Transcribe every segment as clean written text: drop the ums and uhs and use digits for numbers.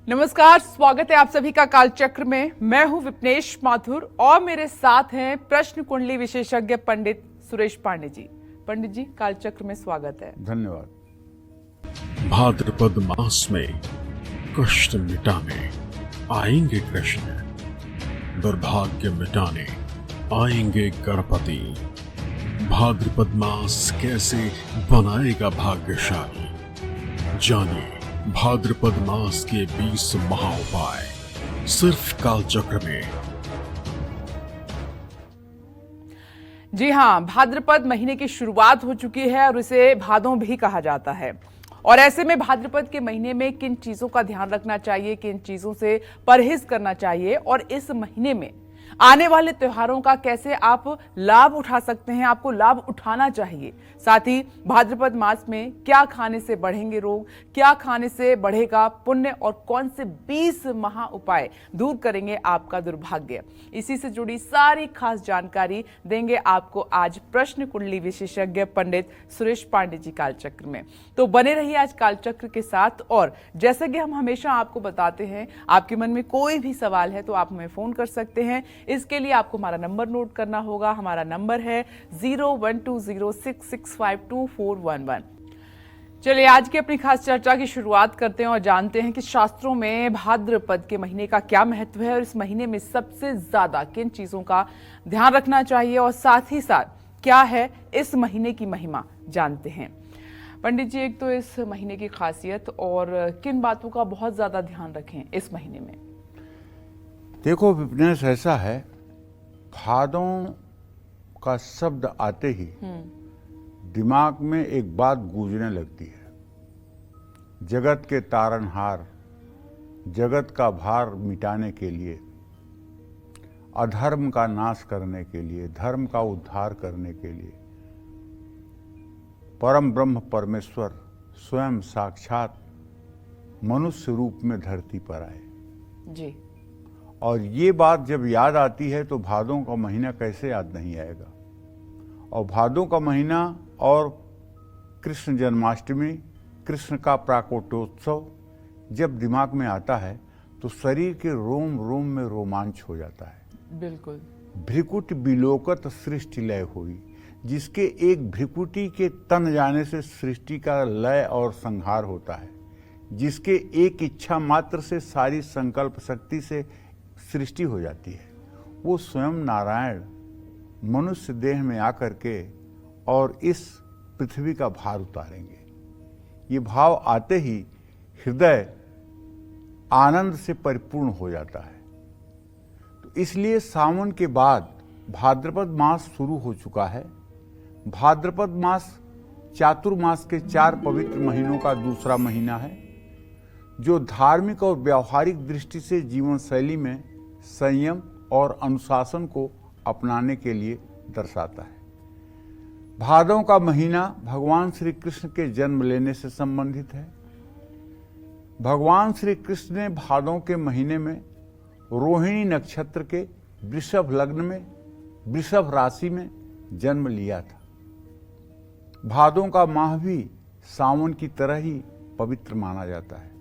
नमस्कार, स्वागत है आप सभी का कालचक्र में। मैं हूं विपनेश माथुर और मेरे साथ हैं प्रश्न कुंडली विशेषज्ञ पंडित सुरेश पांडे जी। पंडित जी, कालचक्र में स्वागत है। धन्यवाद। भाद्रपद मास में कष्ट मिटाने आएंगे कृष्ण, दुर्भाग्य मिटाने आएंगे गणपति। भाद्रपद मास कैसे बनाएगा भाग्यशाली, जानिए भाद्रपद मास के 20 महाउपाय सिर्फ कालचक्र में। जी हां, भाद्रपद महीने की शुरुआत हो चुकी है और इसे भादों भी कहा जाता है। और ऐसे में भाद्रपद के महीने में किन चीजों का ध्यान रखना चाहिए, किन चीजों से परहेज करना चाहिए और इस महीने में आने वाले त्योहारों का कैसे आप लाभ उठा सकते हैं, आपको लाभ उठाना चाहिए। साथ ही भाद्रपद मास में क्या खाने से बढ़ेंगे रोग, क्या खाने से बढ़ेगा पुण्य और कौन से 20 महा उपाय दूर करेंगे आपका दुर्भाग्य, इसी से जुड़ी सारी खास जानकारी देंगे आपको आज प्रश्न कुंडली विशेषज्ञ पंडित सुरेश पांडे जी कालचक्र में। तो बने रहिए आज कालचक्र के साथ। और जैसे कि हम हमेशा आपको बताते हैं, आपके मन में कोई भी सवाल है तो आप हमें फोन कर सकते हैं। इसके लिए आपको हमारा नंबर नोट करना होगा। हमारा नंबर है 012066522411। चलिए आज की अपनी खास चर्चा की शुरुआत करते हैं और जानते हैं कि शास्त्रों में भाद्रपद के महीने का क्या महत्व है और इस महीने में सबसे ज्यादा किन चीजों का ध्यान रखना चाहिए और साथ ही साथ क्या है इस महीने की महिमा, जानते हैं। पंडित जी, एक तो इस महीने की खासियत और किन बातों का बहुत ज्यादा ध्यान रखें इस महीने में। देखो विपनेश, ऐसा है, भादों का शब्द आते ही दिमाग में एक बात गूंजने लगती है। जगत के तारनहार, जगत का भार मिटाने के लिए, अधर्म का नाश करने के लिए, धर्म का उद्धार करने के लिए परम ब्रह्म परमेश्वर स्वयं साक्षात मनुष्य रूप में धरती पर आए जी। और ये बात जब याद आती है तो भादों का महीना कैसे याद नहीं आएगा। और भादों का महीना और कृष्ण जन्माष्टमी, कृष्ण का प्राकोटोत्सव जब दिमाग में आता है तो शरीर के रोम रोम में रोमांच हो जाता है। बिल्कुल। भ्रिकुट बिलोकत सृष्टि लय हुई, जिसके एक भ्रिकुटी के तन जाने से सृष्टि का लय और संहार होता है, जिसके एक इच्छा मात्र से सारी संकल्प शक्ति से सृष्टि हो जाती है, वो स्वयं नारायण मनुष्य देह में आकर के और इस पृथ्वी का भार उतारेंगे। ये भाव आते ही हृदय आनंद से परिपूर्ण हो जाता है। तो इसलिए सावन के बाद भाद्रपद मास शुरू हो चुका है। भाद्रपद मास चातुर्मास के 4 पवित्र महीनों का दूसरा महीना है, जो धार्मिक और व्यावहारिक दृष्टि से जीवन शैली में संयम और अनुशासन को अपनाने के लिए दर्शाता है। भादों का महीना भगवान श्री कृष्ण के जन्म लेने से संबंधित है। भगवान श्री कृष्ण ने भादों के महीने में रोहिणी नक्षत्र के वृषभ लग्न में, वृषभ राशि में जन्म लिया था। भादों का माह भी सावन की तरह ही पवित्र माना जाता है।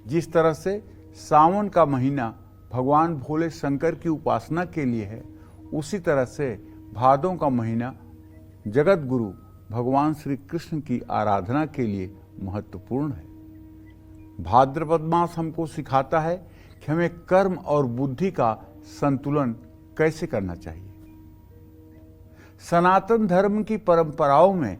जिस तरह से सावन का महीना भगवान भोले शंकर की उपासना के लिए है, उसी तरह से भादों का महीना जगत गुरु भगवान श्री कृष्ण की आराधना के लिए महत्वपूर्ण है। भाद्रपद मास हमको सिखाता है कि हमें कर्म और बुद्धि का संतुलन कैसे करना चाहिए। सनातन धर्म की परंपराओं में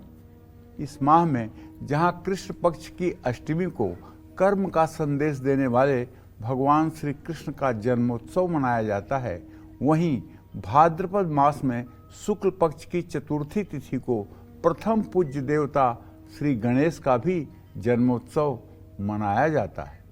इस माह में जहां कृष्ण पक्ष की अष्टमी को कर्म का संदेश देने वाले भगवान श्री कृष्ण का जन्मोत्सव मनाया जाता है, वहीं भाद्रपद मास में शुक्ल पक्ष की चतुर्थी तिथि को प्रथम पूज्य देवता श्री गणेश का भी जन्मोत्सव मनाया जाता है।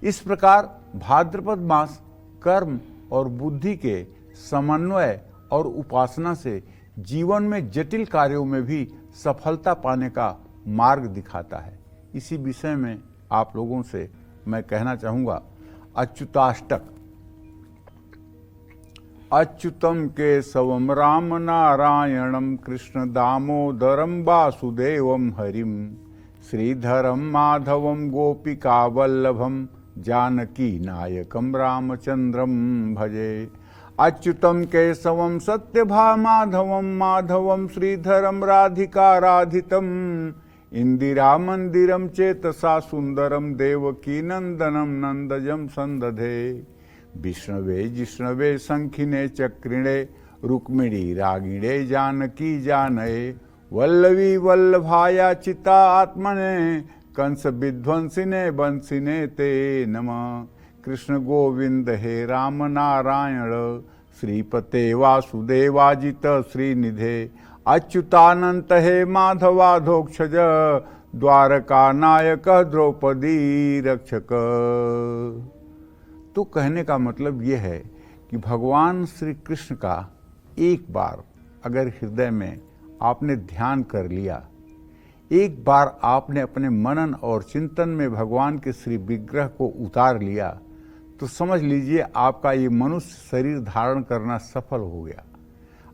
इस प्रकार भाद्रपद मास कर्म और बुद्धि के समन्वय और उपासना से जीवन में जटिल कार्यों में भी सफलता पाने का मार्ग दिखाता है। इसी विषय में आप लोगों से मैं कहना चाहूँगा, अच्युताष्टक। अच्युतम केशवम राम नारायणम कृष्ण दामोदरम वासुदेवम हरिम श्रीधरम माधवम गोपिका वल्लभम जानकी नायकम रामचंद्रम भजे। अच्युतम केशवम सत्यभामाधवम माधवम श्रीधरम राधिकाराधितम इंदिरा मंदिरम चेतसा सुंदरम देवकी नंदनम नंदजम संदधे। विष्णवे जिष्णवे शंखिने चक्रिणे रुक्मिणी रागिणे जानकी जानये। वल्लवी वल्लभाया चिता आत्मने कंस विध्वंसिने बंसिने ते नमः। कृष्ण गोविंद हे राम नारायण श्रीपते वासुदेवाजित श्रीनिधे। अच्युतानंत हे माधवाधोक्षज द्वारका नायक द्रौपदी रक्षक। तो कहने का मतलब यह है कि भगवान श्री कृष्ण का एक बार अगर हृदय में आपने ध्यान कर लिया, एक बार आपने अपने मनन और चिंतन में भगवान के श्री विग्रह को उतार लिया, तो समझ लीजिए आपका ये मनुष्य शरीर धारण करना सफल हो गया।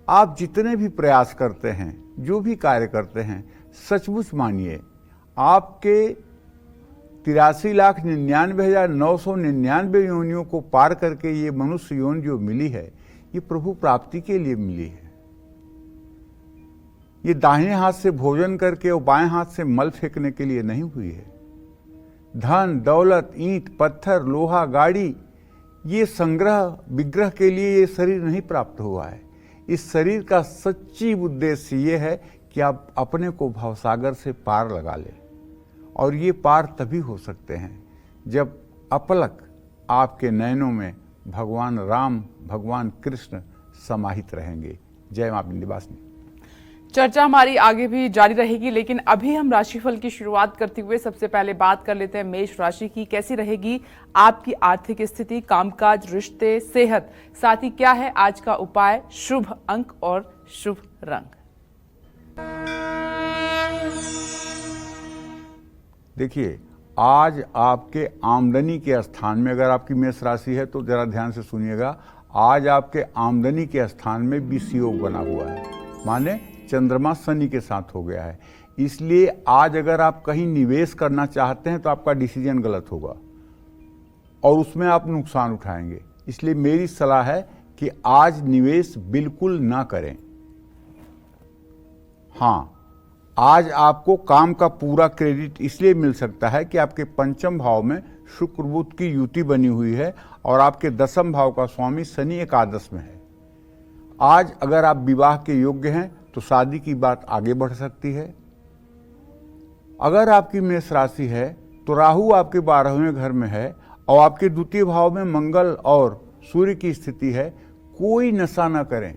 आप जितने भी प्रयास करते हैं, जो भी कार्य करते हैं, सचमुच मानिए आपके 83,99,999 योनियों को पार करके ये मनुष्य योनि जो मिली है, ये प्रभु प्राप्ति के लिए मिली है। ये दाहिने हाथ से भोजन करके और बाएं हाथ से मल फेंकने के लिए नहीं हुई है। धन दौलत ईंट पत्थर लोहा गाड़ी ये संग्रह विग्रह के लिए ये शरीर नहीं प्राप्त हुआ है। इस शरीर का सच्ची उद्देश्य ये है कि आप अपने को भवसागर से पार लगा लें, और ये पार तभी हो सकते हैं जब अपलक आपके नयनों में भगवान राम भगवान कृष्ण समाहित रहेंगे। जय मां विंध्यवासिनी। चर्चा हमारी आगे भी जारी रहेगी, लेकिन अभी हम राशिफल की शुरुआत करते हुए सबसे पहले बात कर लेते हैं मेष राशि की। कैसी रहेगी आपकी आर्थिक स्थिति, कामकाज, रिश्ते, सेहत, साथ ही क्या है आज का उपाय, शुभ अंक और शुभ रंग। देखिए, आज आपके आमदनी के स्थान में, अगर आपकी मेष राशि है तो जरा ध्यान से सुनिएगा, आज आपके आमदनी के स्थान में विषयोग बना हुआ है, माने चंद्रमा शनि के साथ हो गया है। इसलिए आज अगर आप कहीं निवेश करना चाहते हैं तो आपका डिसीजन गलत होगा और उसमें आप नुकसान उठाएंगे। इसलिए मेरी सलाह है कि आज निवेश बिल्कुल ना करें। हाँ, आज आपको काम का पूरा क्रेडिट इसलिए मिल सकता है कि आपके पंचम भाव में शुक्र बुध की युति बनी हुई है और आपके दसम भाव का स्वामी शनि एकादश में है। आज अगर आप विवाह के योग्य हैं तो शादी की बात आगे बढ़ सकती है। अगर आपकी मेष राशि है तो राहु आपके 12वें घर में है और आपके द्वितीय भाव में मंगल और सूर्य की स्थिति है। कोई नशा ना करें,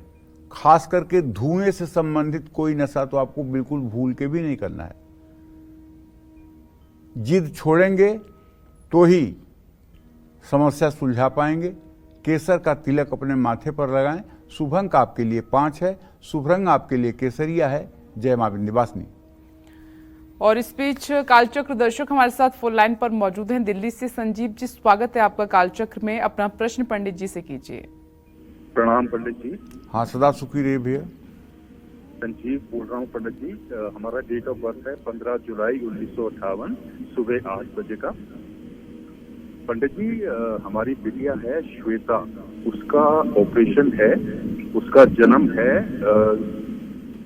खास करके धुएं से संबंधित कोई नशा तो आपको बिल्कुल भूल के भी नहीं करना है। जिद छोड़ेंगे तो ही समस्या सुलझा पाएंगे। केसर का तिलक अपने माथे पर लगाएं। शुभ अंक आपके लिए 5 है, शुभ रंग आपके लिए केसरिया है। जय मां विंध्यवासिनी। और इस बीच कालचक्र दर्शक हमारे साथ फोन लाइन पर मौजूद हैं दिल्ली से। संजीव जी, स्वागत है आपका कालचक्र में। अपना प्रश्न पंडित जी से कीजिए। प्रणाम पंडित जी। हाँ, सदा सुखी रहे भैया। संजीव बोल रहा हूँ पंडित जी। हमारा डेट ऑफ बर्थ है 15 जुलाई 1958 सुबह 8 बजे का। पंडित जी, हमारी बिटिया है श्वेता, उसका ऑपरेशन है, उसका जन्म है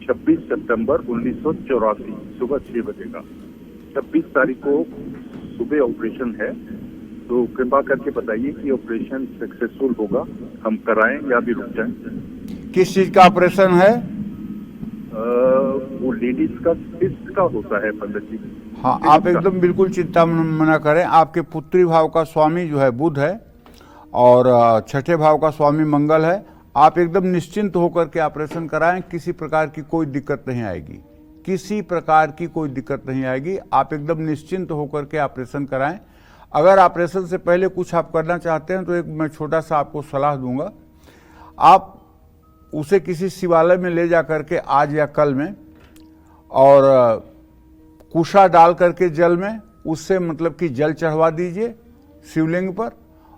26 सितंबर 1984 सुबह 6 बजे का। 26 तारीख को सुबह ऑपरेशन है, तो कृपा करके बताइए कि ऑपरेशन सक्सेसफुल होगा, हम कराएं या भी रुक जाएं। किस चीज का ऑपरेशन है? वो लेडीज का सिस्ट का होता है पंडित जी। हाँ, आप एकदम बिल्कुल चिंता मना करें। आपके पुत्री भाव का स्वामी जो है बुध है और छठे भाव का स्वामी मंगल है। आप एकदम निश्चिंत होकर के ऑपरेशन कराएं, किसी प्रकार की कोई दिक्कत नहीं आएगी, किसी प्रकार की कोई दिक्कत नहीं आएगी। आप एकदम निश्चिंत होकर के ऑपरेशन कराएं। अगर ऑपरेशन से पहले कुछ आप करना चाहते हैं तो एक मैं छोटा सा आपको सलाह दूंगा। आप उसे किसी शिवालय में ले जा करके आज या कल में, और कुशा डाल करके जल में उससे मतलब कि जल चढ़वा दीजिए शिवलिंग पर,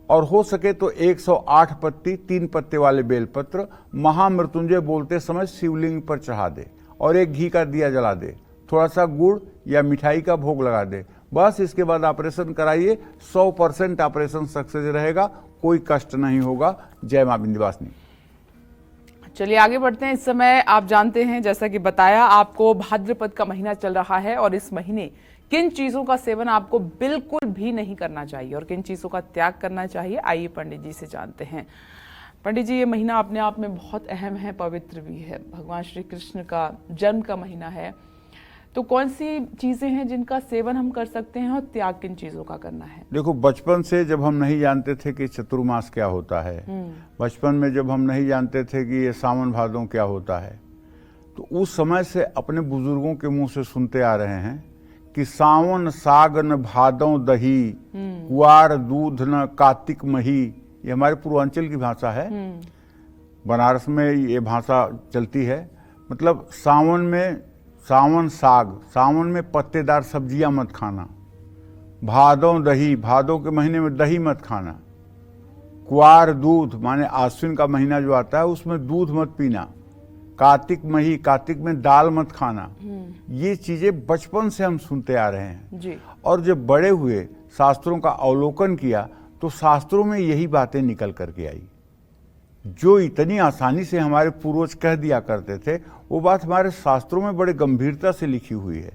और हो सके तो 108 पत्ती 3 पत्ते वाले बेलपत्र महामृत्युंजय बोलते समय शिवलिंग पर चढ़ा दे और एक घी का दिया जला दे, थोड़ा सा गुड़ या मिठाई का भोग लगा दे। बस इसके बाद ऑपरेशन कराइए, 100% ऑपरेशन सक्सेस रहेगा, कोई कष्ट नहीं होगा। जय मां विंध्यवासिनी। चलिए आगे बढ़ते हैं। इस समय आप जानते हैं, जैसा कि बताया आपको, भाद्रपद का महीना चल रहा है और इस महीने किन चीजों का सेवन आपको बिल्कुल भी नहीं करना चाहिए और किन चीजों का त्याग करना चाहिए, आइए पंडित जी से जानते हैं। पंडित जी, ये महीना अपने आप में बहुत अहम है, पवित्र भी है, भगवान श्री कृष्ण का जन्म का महीना है, तो कौन सी चीजें हैं जिनका सेवन हम कर सकते हैं और त्याग किन चीजों का करना है? देखो, बचपन से जब हम नहीं जानते थे कि चतुर्मास क्या होता है, बचपन में जब हम नहीं जानते थे कि ये सावन भादों क्या होता है, तो उस समय से अपने बुजुर्गों के मुंह से सुनते आ रहे हैं कि सावन साग न भादों दही, कुआर दूध न कार्तिक मही। ये हमारे पूर्वांचल की भाषा है, बनारस में ये भाषा चलती है। मतलब सावन साग, सावन में पत्तेदार सब्जियां मत खाना, भादों दही, भादों के महीने में दही मत खाना, कुआर दूध माने आश्विन का महीना जो आता है उसमें दूध मत पीना, कार्तिक मही, कार्तिक में दाल मत खाना। ये चीजें बचपन से हम सुनते आ रहे हैं जी। और जब बड़े हुए, शास्त्रों का अवलोकन किया, तो शास्त्रों में यही बातें निकल करके आई। जो इतनी आसानी से हमारे पूर्वज कह दिया करते थे, वो बात हमारे शास्त्रों में बड़े गंभीरता से लिखी हुई है।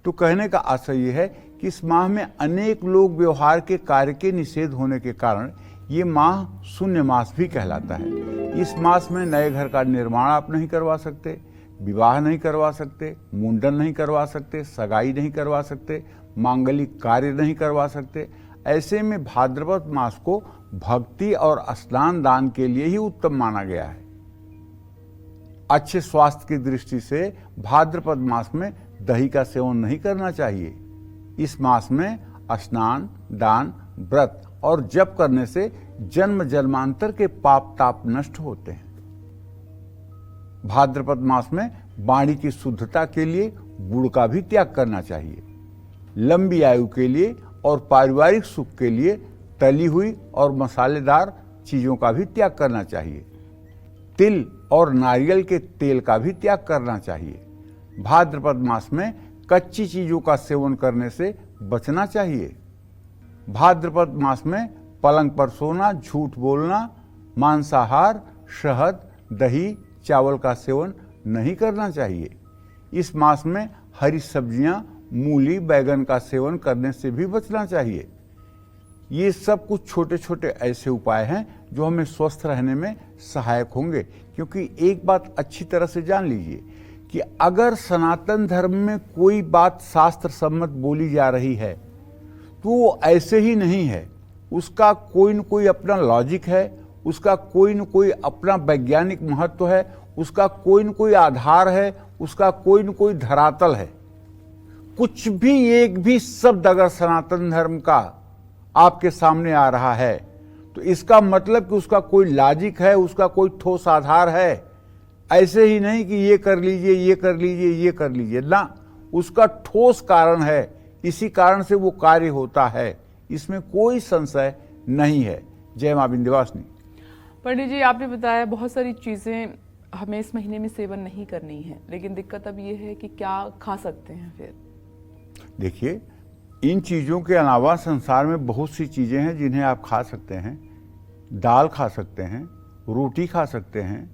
तो कहने का आशय ये है कि इस माह में अनेक लोग व्यवहार के कार्य के निषेध होने के कारण ये माह शून्य मास भी कहलाता है। इस मास में नए घर का निर्माण आप नहीं करवा सकते, विवाह नहीं करवा सकते, मुंडन नहीं करवा सकते, सगाई नहीं करवा सकते, मांगलिक कार्य नहीं करवा सकते। ऐसे में भाद्रपद मास को भक्ति और स्नान दान के लिए ही उत्तम माना गया है। अच्छे स्वास्थ्य की दृष्टि से भाद्रपद मास में दही का सेवन नहीं करना चाहिए। इस मास में स्नान, दान, व्रत और जप करने से जन्म जन्मांतर के पाप ताप नष्ट होते हैं। भाद्रपद मास में वाणी की शुद्धता के लिए गुड़ का भी त्याग करना चाहिए। लंबी आयु के लिए और पारिवारिक सुख के लिए तली हुई और मसालेदार चीजों का भी त्याग करना चाहिए। तिल और नारियल के तेल का भी त्याग करना चाहिए। भाद्रपद मास में कच्ची चीजों का सेवन करने से बचना चाहिए। भाद्रपद मास में पलंग पर सोना, झूठ बोलना, मांसाहार, शहद, दही, चावल का सेवन नहीं करना चाहिए। इस मास में हरी सब्जियां, मूली, बैगन का सेवन करने से भी बचना चाहिए। ये सब कुछ छोटे छोटे ऐसे उपाय हैं जो हमें स्वस्थ रहने में सहायक होंगे। क्योंकि एक बात अच्छी तरह से जान लीजिए कि अगर सनातन धर्म में कोई बात शास्त्र सम्मत बोली जा रही है तो वो ऐसे ही नहीं है, उसका कोई न कोई अपना लॉजिक है, उसका कोई न कोई अपना वैज्ञानिक महत्व है, उसका कोई न कोई आधार है, उसका कोई न कोई धरातल है। कुछ भी एक भी शब्द अगर सनातन धर्म का आपके सामने आ रहा है तो इसका मतलब कि उसका कोई लॉजिक है, उसका कोई ठोस आधार है। ऐसे ही नहीं कि ये कर लीजिए, ये कर लीजिए, ये कर लीजिए ना, उसका ठोस कारण है, इसी कारण से वो कार्य होता है, इसमें कोई संशय नहीं है। जय मां विंध्यवासिनी। पंडित जी, आपने बताया बहुत सारी चीजें हमें इस महीने में सेवन नहीं करनी है, लेकिन दिक्कत अब ये है कि क्या खा सकते हैं फिर? देखिए, इन चीज़ों के अलावा संसार में बहुत सी चीज़ें हैं जिन्हें आप खा सकते हैं। दाल खा सकते हैं, रोटी खा सकते हैं,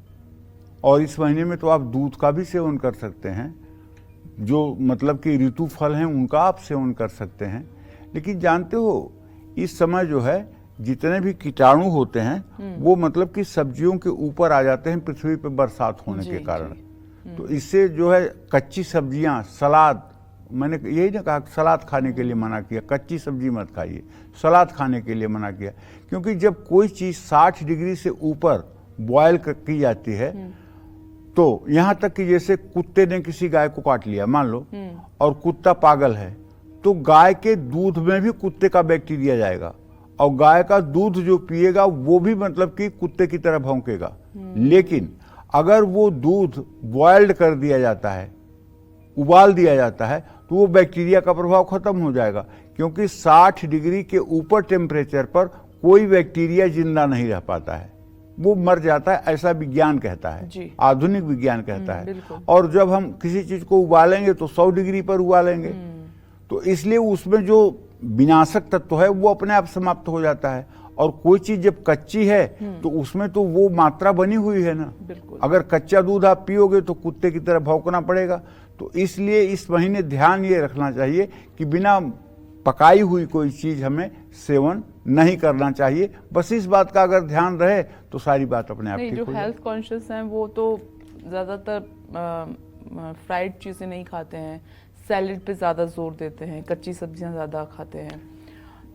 और इस महीने में तो आप दूध का भी सेवन कर सकते हैं। जो मतलब कि ऋतु फल हैं उनका आप सेवन कर सकते हैं। लेकिन जानते हो, इस समय जो है जितने भी कीटाणु होते हैं वो मतलब कि सब्जियों के ऊपर आ जाते हैं पृथ्वी पर बरसात होने के कारण। तो इससे जो है कच्ची सब्जियां, सलाद, मैंने यही ना कहा सलाद खाने के लिए मना किया, कच्ची सब्जी मत खाइए, सलाद खाने के लिए मना किया। क्योंकि जब कोई चीज़ 60 डिग्री से ऊपर बॉयल की जाती है तो यहाँ तक कि जैसे कुत्ते ने किसी गाय को काट लिया मान लो, और कुत्ता पागल है, तो गाय के दूध में भी कुत्ते का बैक्टीरिया जाएगा और गाय का दूध जो पिएगा वो भी मतलब कि कुत्ते की तरह भौंकेगा। लेकिन अगर वो दूध बॉयल्ड कर दिया जाता है, उबाल दिया जाता है, तो वो बैक्टीरिया का प्रभाव खत्म हो जाएगा। क्योंकि 60 डिग्री के ऊपर टेम्परेचर पर कोई बैक्टीरिया जिंदा नहीं रह पाता है, वो मर जाता है, ऐसा विज्ञान कहता है, आधुनिक विज्ञान कहता है। और जब हम किसी चीज को उबालेंगे तो 100 डिग्री पर उबालेंगे, तो इसलिए उसमें जो विनाशक तत्व है वो अपने आप समाप्त हो जाता है। और कोई चीज जब कच्ची है तो उसमें तो वो मात्रा बनी हुई है ना। बिल्कुल। अगर कच्चा दूध आप पियोगे तो कुत्ते की तरह भौंकना पड़ेगा। तो इसलिए इस महीने ध्यान ये रखना चाहिए कि बिना पकाई हुई कोई चीज हमें सेवन नहीं करना चाहिए। बस इस बात का अगर ध्यान रहे तो सारी बात अपने आप नहीं, ठीक जो हो जाएगी। हेल्थ कॉन्शियस हैं वो तो ज़्यादातर फ्राइड चीज़ें नहीं खाते हैं, सैलेड पे ज़्यादा जोर देते हैं, कच्ची सब्जियां ज़्यादा खाते हैं।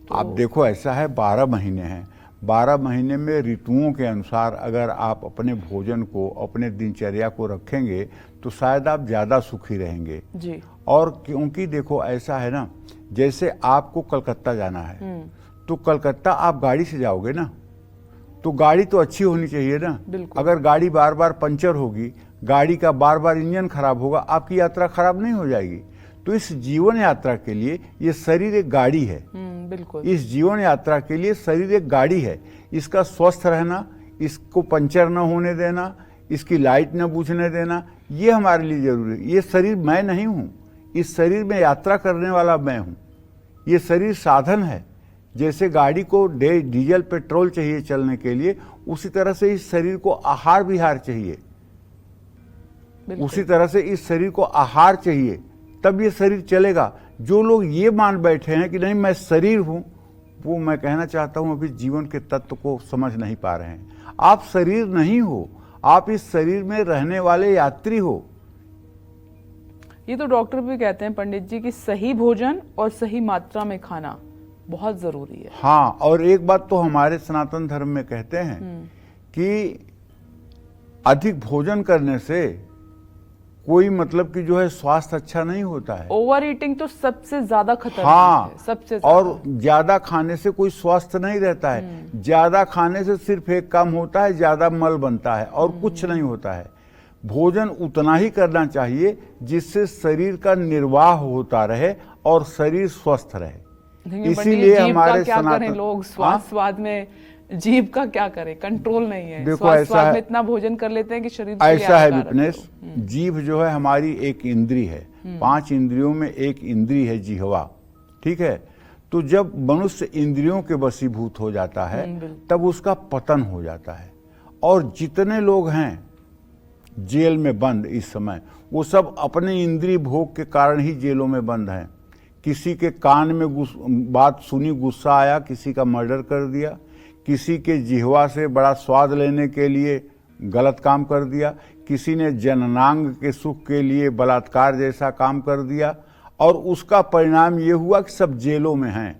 तो आप देखो ऐसा है 12 महीने हैं, 12 महीने में ऋतुओं के अनुसार अगर आप अपने भोजन को, अपने दिनचर्या को रखेंगे तो शायद आप ज़्यादा सुखी रहेंगे। जी। और क्योंकि देखो ऐसा है ना, जैसे आपको कलकत्ता जाना है तो कलकत्ता आप गाड़ी से जाओगे ना, तो गाड़ी तो अच्छी होनी चाहिए ना। बिल्कुल। अगर गाड़ी बार बार पंचर होगी, गाड़ी का बार बार इंजन खराब होगा, आपकी यात्रा खराब नहीं हो जाएगी। तो इस जीवन यात्रा के लिए ये शरीर एक गाड़ी है। बिल्कुल। इस जीवन यात्रा के लिए शरीर एक गाड़ी है। इसका स्वस्थ रहना, इसको पंचर न होने देना, इसकी लाइट न बुझने देना, ये हमारे लिए जरूरी है। ये शरीर मैं नहीं हूँ, इस शरीर में यात्रा करने वाला मैं हूँ। ये शरीर साधन है। जैसे गाड़ी को डीजल पेट्रोल चाहिए चलने के लिए, उसी तरह से इस शरीर को आहार विहार चाहिए। उसी तरह से इस शरीर को आहार चाहिए, तब ये शरीर चलेगा। जो लोग ये मान बैठे हैं कि नहीं मैं शरीर हूं, वो मैं कहना चाहता हूं अभी जीवन के तत्व को समझ नहीं पा रहे हैं। आप शरीर नहीं हो, आप इस शरीर में रहने वाले यात्री हो। ये तो डॉक्टर भी कहते हैं पंडित जी कि सही भोजन और सही मात्रा में खाना बहुत जरूरी है। हाँ, और एक बात तो हमारे सनातन धर्म में कहते हैं कि अधिक भोजन करने से कोई मतलब कि जो है स्वास्थ्य अच्छा नहीं होता है। ओवर ईटिंग तो सबसे ज्यादा खतरनाक हाँ, है, सबसे ज्यादा। और ज्यादा खाने से कोई स्वस्थ नहीं रहता है। ज्यादा खाने से सिर्फ एक काम होता है, ज्यादा मल बनता है और कुछ नहीं होता है। भोजन उतना ही करना चाहिए जिससे शरीर का निर्वाह होता रहे और शरीर स्वस्थ रहे। इसीलिए हमारे क्या करें सनातन लोग, स्वाद में जीभ का क्या करें, कंट्रोल नहीं है। देखो ऐसा स्वाद है, में इतना भोजन कर लेते हैं कि शरीर के लिए ऐसा है हानिकारक विपनेश, जीभ जो है हमारी एक इंद्री है। 5 इंद्रियों में एक इंद्री है जिह्वा, ठीक है। तो जब मनुष्य इंद्रियों के वशीभूत हो जाता है तब उसका पतन हो जाता है। और जितने लोग हैं जेल में बंद इस समय, वो सब अपने इंद्रिय भोग के कारण ही जेलों में बंद हैं। किसी के कान में बात सुनी, गुस्सा आया, किसी का मर्डर कर दिया। किसी के जिह्वा से बड़ा स्वाद लेने के लिए गलत काम कर दिया। किसी ने जननांग के सुख के लिए बलात्कार जैसा काम कर दिया। और उसका परिणाम ये हुआ कि सब जेलों में हैं।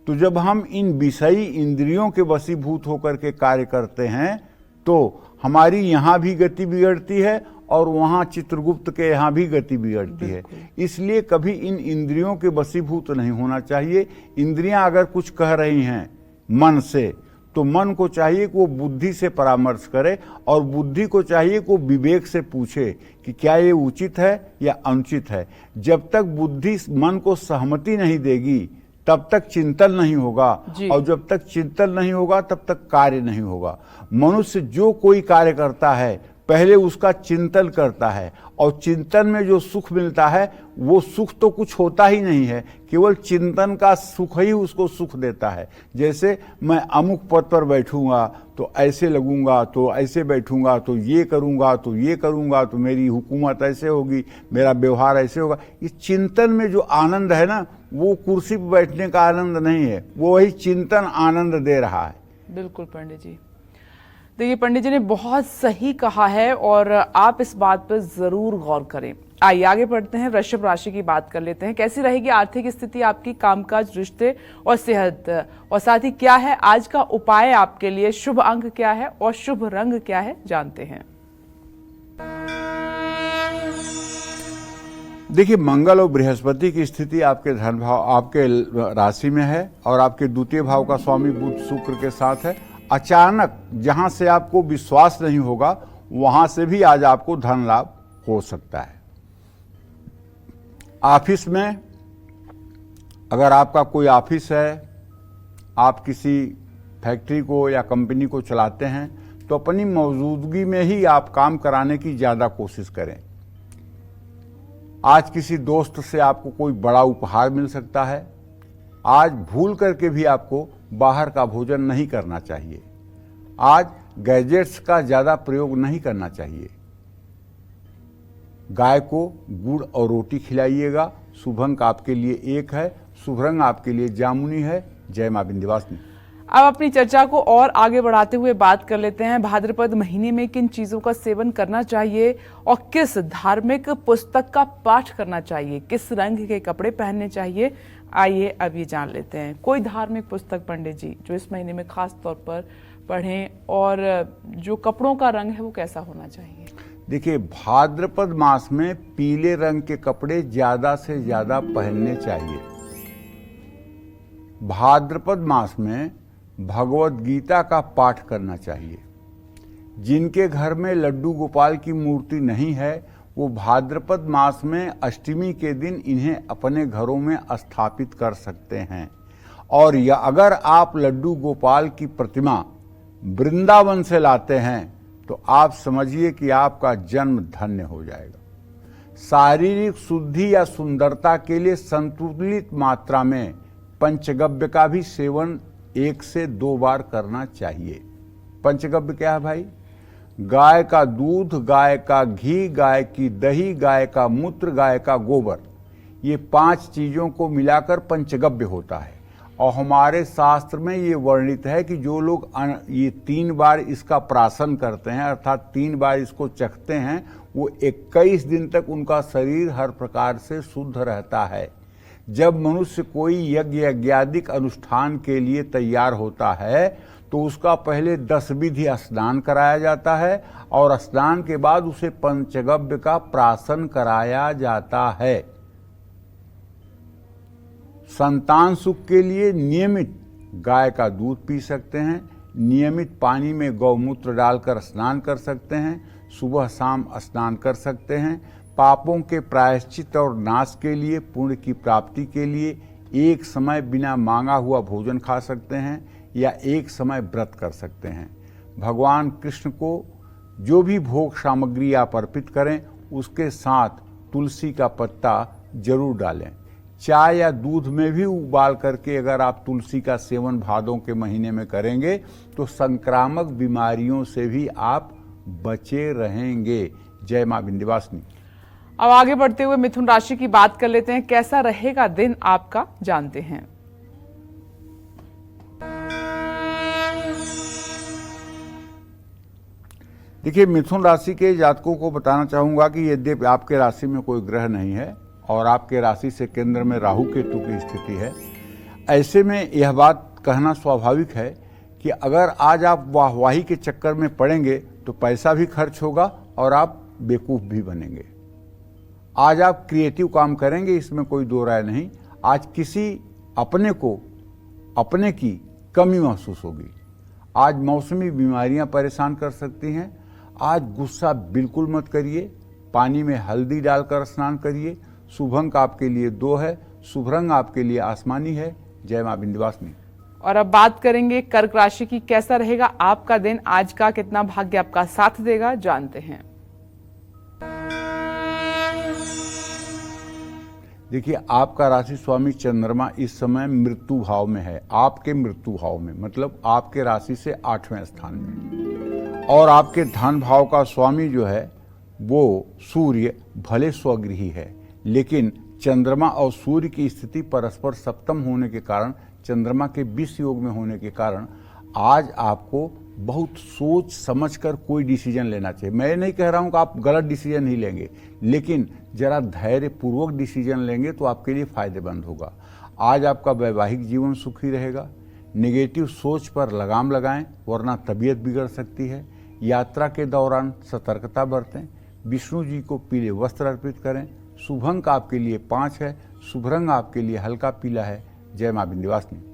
तो जब हम इन विषयी इंद्रियों के वशीभूत होकर के कार्य करते हैं तो हमारी यहाँ भी गति बिगड़ती है और वहाँ चित्रगुप्त के यहाँ भी गति बिगड़ती है। इसलिए कभी इन इंद्रियों के वशीभूत नहीं होना चाहिए। इंद्रियां अगर कुछ कह रही हैं मन से, तो मन को चाहिए कि वो बुद्धि से परामर्श करे और बुद्धि को चाहिए कि वो विवेक से पूछे कि क्या ये उचित है या अनुचित है। जब तक बुद्धि मन को सहमति नहीं देगी तब तक चिंतन नहीं होगा, और जब तक चिंतन नहीं होगा तब तक कार्य नहीं होगा। मनुष्य जो कोई कार्य करता है पहले उसका चिंतन करता है, और चिंतन में जो सुख मिलता है वो सुख तो कुछ होता ही नहीं है, केवल चिंतन का सुख ही उसको सुख देता है। जैसे मैं अमुक पद पर बैठूंगा तो ऐसे लगूंगा, तो ऐसे बैठूंगा तो ये करूंगा, तो ये करूंगा, तो मेरी हुकूमत ऐसे होगी, मेरा व्यवहार ऐसे होगा। इस चिंतन में जो आनंद है ना, वो कुर्सी पर बैठने का आनंद नहीं है, वो वही चिंतन आनंद दे रहा है। बिल्कुल पंडित जी। देखिए पंडित जी ने बहुत सही कहा है और आप इस बात पर जरूर गौर करें। आइए आगे बढ़ते हैं, वृषभ राशि की बात कर लेते हैं। कैसी रहेगी आर्थिक स्थिति आपकी, कामकाज, रिश्ते और सेहत, और साथ ही क्या है आज का उपाय आपके लिए, शुभ अंक क्या है और शुभ रंग क्या है, जानते हैं। देखिए, मंगल और बृहस्पति की स्थिति आपके धन भाव, आपके राशि में है और आपके द्वितीय भाव का स्वामी बुध शुक्र के साथ है। अचानक जहां से आपको विश्वास नहीं होगा वहां से भी आज आपको धन लाभ हो सकता है। ऑफिस में अगर आपका कोई ऑफिस है, आप किसी फैक्ट्री को या कंपनी को चलाते हैं, तो अपनी मौजूदगी में ही आप काम कराने की ज़्यादा कोशिश करें। आज किसी दोस्त से आपको कोई बड़ा उपहार मिल सकता है। आज भूल करके भी आपको बाहर का भोजन नहीं करना चाहिए। आज गैजेट्स का ज़्यादा प्रयोग नहीं करना चाहिए। गाय को गुड़ और रोटी खिलाइएगा। शुभ अंक आपके लिए 1 है, शुभ रंग आपके लिए जामुनी है। जय मां विंध्यवासिनी। अब अपनी चर्चा को और आगे बढ़ाते हुए बात कर लेते हैं भाद्रपद महीने में किन चीजों का सेवन करना चाहिए और किस धार्मिक पुस्तक का पाठ करना चाहिए, किस रंग के कपड़े पहनने चाहिए। आइए अब ये जान लेते हैं। कोई धार्मिक पुस्तक पंडित जी जो इस महीने में खास तौर पर पढ़ें, और जो कपड़ों का रंग है वो कैसा होना चाहिए? देखिए, भाद्रपद मास में पीले रंग के कपड़े ज्यादा से ज्यादा पहनने चाहिए। भाद्रपद मास में भगवत गीता का पाठ करना चाहिए। जिनके घर में लड्डू गोपाल की मूर्ति नहीं है वो भाद्रपद मास में अष्टमी के दिन इन्हें अपने घरों में स्थापित कर सकते हैं। और या अगर आप लड्डू गोपाल की प्रतिमा वृंदावन से लाते हैं तो आप समझिए कि आपका जन्म धन्य हो जाएगा। शारीरिक शुद्धि या सुंदरता के लिए संतुलित मात्रा में पंचगव्य का भी सेवन 1 से 2 बार करना चाहिए। पंचगव्य क्या है भाई? गाय का दूध, गाय का घी, गाय की दही, गाय का मूत्र, गाय का गोबर, ये 5 चीजों को मिलाकर पंचगव्य होता है। और हमारे शास्त्र में ये वर्णित है कि जो लोग ये 3 बार इसका प्राशन करते हैं, अर्थात 3 बार इसको चखते हैं, वो 21 दिन तक उनका शरीर हर प्रकार से शुद्ध रहता है। जब मनुष्य कोई यज्ञ यज्ञादिक अनुष्ठान के लिए तैयार होता है तो उसका पहले 10 विधि स्नान कराया जाता है और स्नान के बाद उसे पंचगव्य का प्राशन कराया जाता है। संतान सुख के लिए नियमित गाय का दूध पी सकते हैं, नियमित पानी में गौमूत्र डालकर स्नान कर सकते हैं, सुबह शाम स्नान कर सकते हैं। पापों के प्रायश्चित और नाश के लिए, पुण्य की प्राप्ति के लिए एक समय बिना मांगा हुआ भोजन खा सकते हैं या एक समय व्रत कर सकते हैं। भगवान कृष्ण को जो भी भोग सामग्री आप अर्पित करें उसके साथ तुलसी का पत्ता जरूर डालें। चाय या दूध में भी उबाल करके अगर आप तुलसी का सेवन भादों के महीने में करेंगे तो संक्रामक बीमारियों से भी आप बचे रहेंगे। जय मां विंध्यवासिनी। अब आगे बढ़ते हुए मिथुन राशि की बात कर लेते हैं। कैसा रहेगा दिन आपका, जानते हैं। देखिए, मिथुन राशि के जातकों को बताना चाहूंगा कि यद्यपि आपके राशि में कोई ग्रह नहीं है और आपके राशि से केंद्र में राहु केतु की स्थिति है, ऐसे में यह बात कहना स्वाभाविक है कि अगर आज आप वाहवाही के चक्कर में पड़ेंगे तो पैसा भी खर्च होगा और आप बेवकूफ भी बनेंगे। आज आप क्रिएटिव काम करेंगे, इसमें कोई दो राय नहीं। आज किसी अपने की कमी महसूस होगी। आज मौसमी बीमारियां परेशान कर सकती हैं। आज गुस्सा बिल्कुल मत करिए। पानी में हल्दी डालकर स्नान करिए। शुभ अंक आपके लिए 2 है, शुभ रंग आपके लिए आसमानी है। जय मां विंध्यवासिनी। और अब बात करेंगे कर्क राशि की। कैसा रहेगा आपका दिन आज का, कितना भाग्य आपका साथ देगा, जानते हैं। देखिए, आपका राशि स्वामी चंद्रमा इस समय मृत्यु भाव में है, आपके मृत्यु भाव में, मतलब आपके राशि से 8वें स्थान में। और आपके धन भाव का स्वामी जो है वो सूर्य भले स्वगृही है, लेकिन चंद्रमा और सूर्य की स्थिति परस्पर सप्तम होने के कारण, चंद्रमा के 20 योग में होने के कारण आज आपको बहुत सोच समझकर कोई डिसीजन लेना चाहिए। मैं नहीं कह रहा हूं कि आप गलत डिसीजन ही लेंगे, लेकिन जरा धैर्य पूर्वक डिसीजन लेंगे तो आपके लिए फायदेमंद होगा। आज आपका वैवाहिक जीवन सुखी रहेगा। नेगेटिव सोच पर लगाम लगाएं, वरना तबीयत बिगड़ सकती है। यात्रा के दौरान सतर्कता बरतें। विष्णु जी को पीले वस्त्र अर्पित करें। शुभ अंक आपके लिए 5 है, शुभ रंग आपके लिए हल्का पीला है। जय मां विंध्यवासिनी।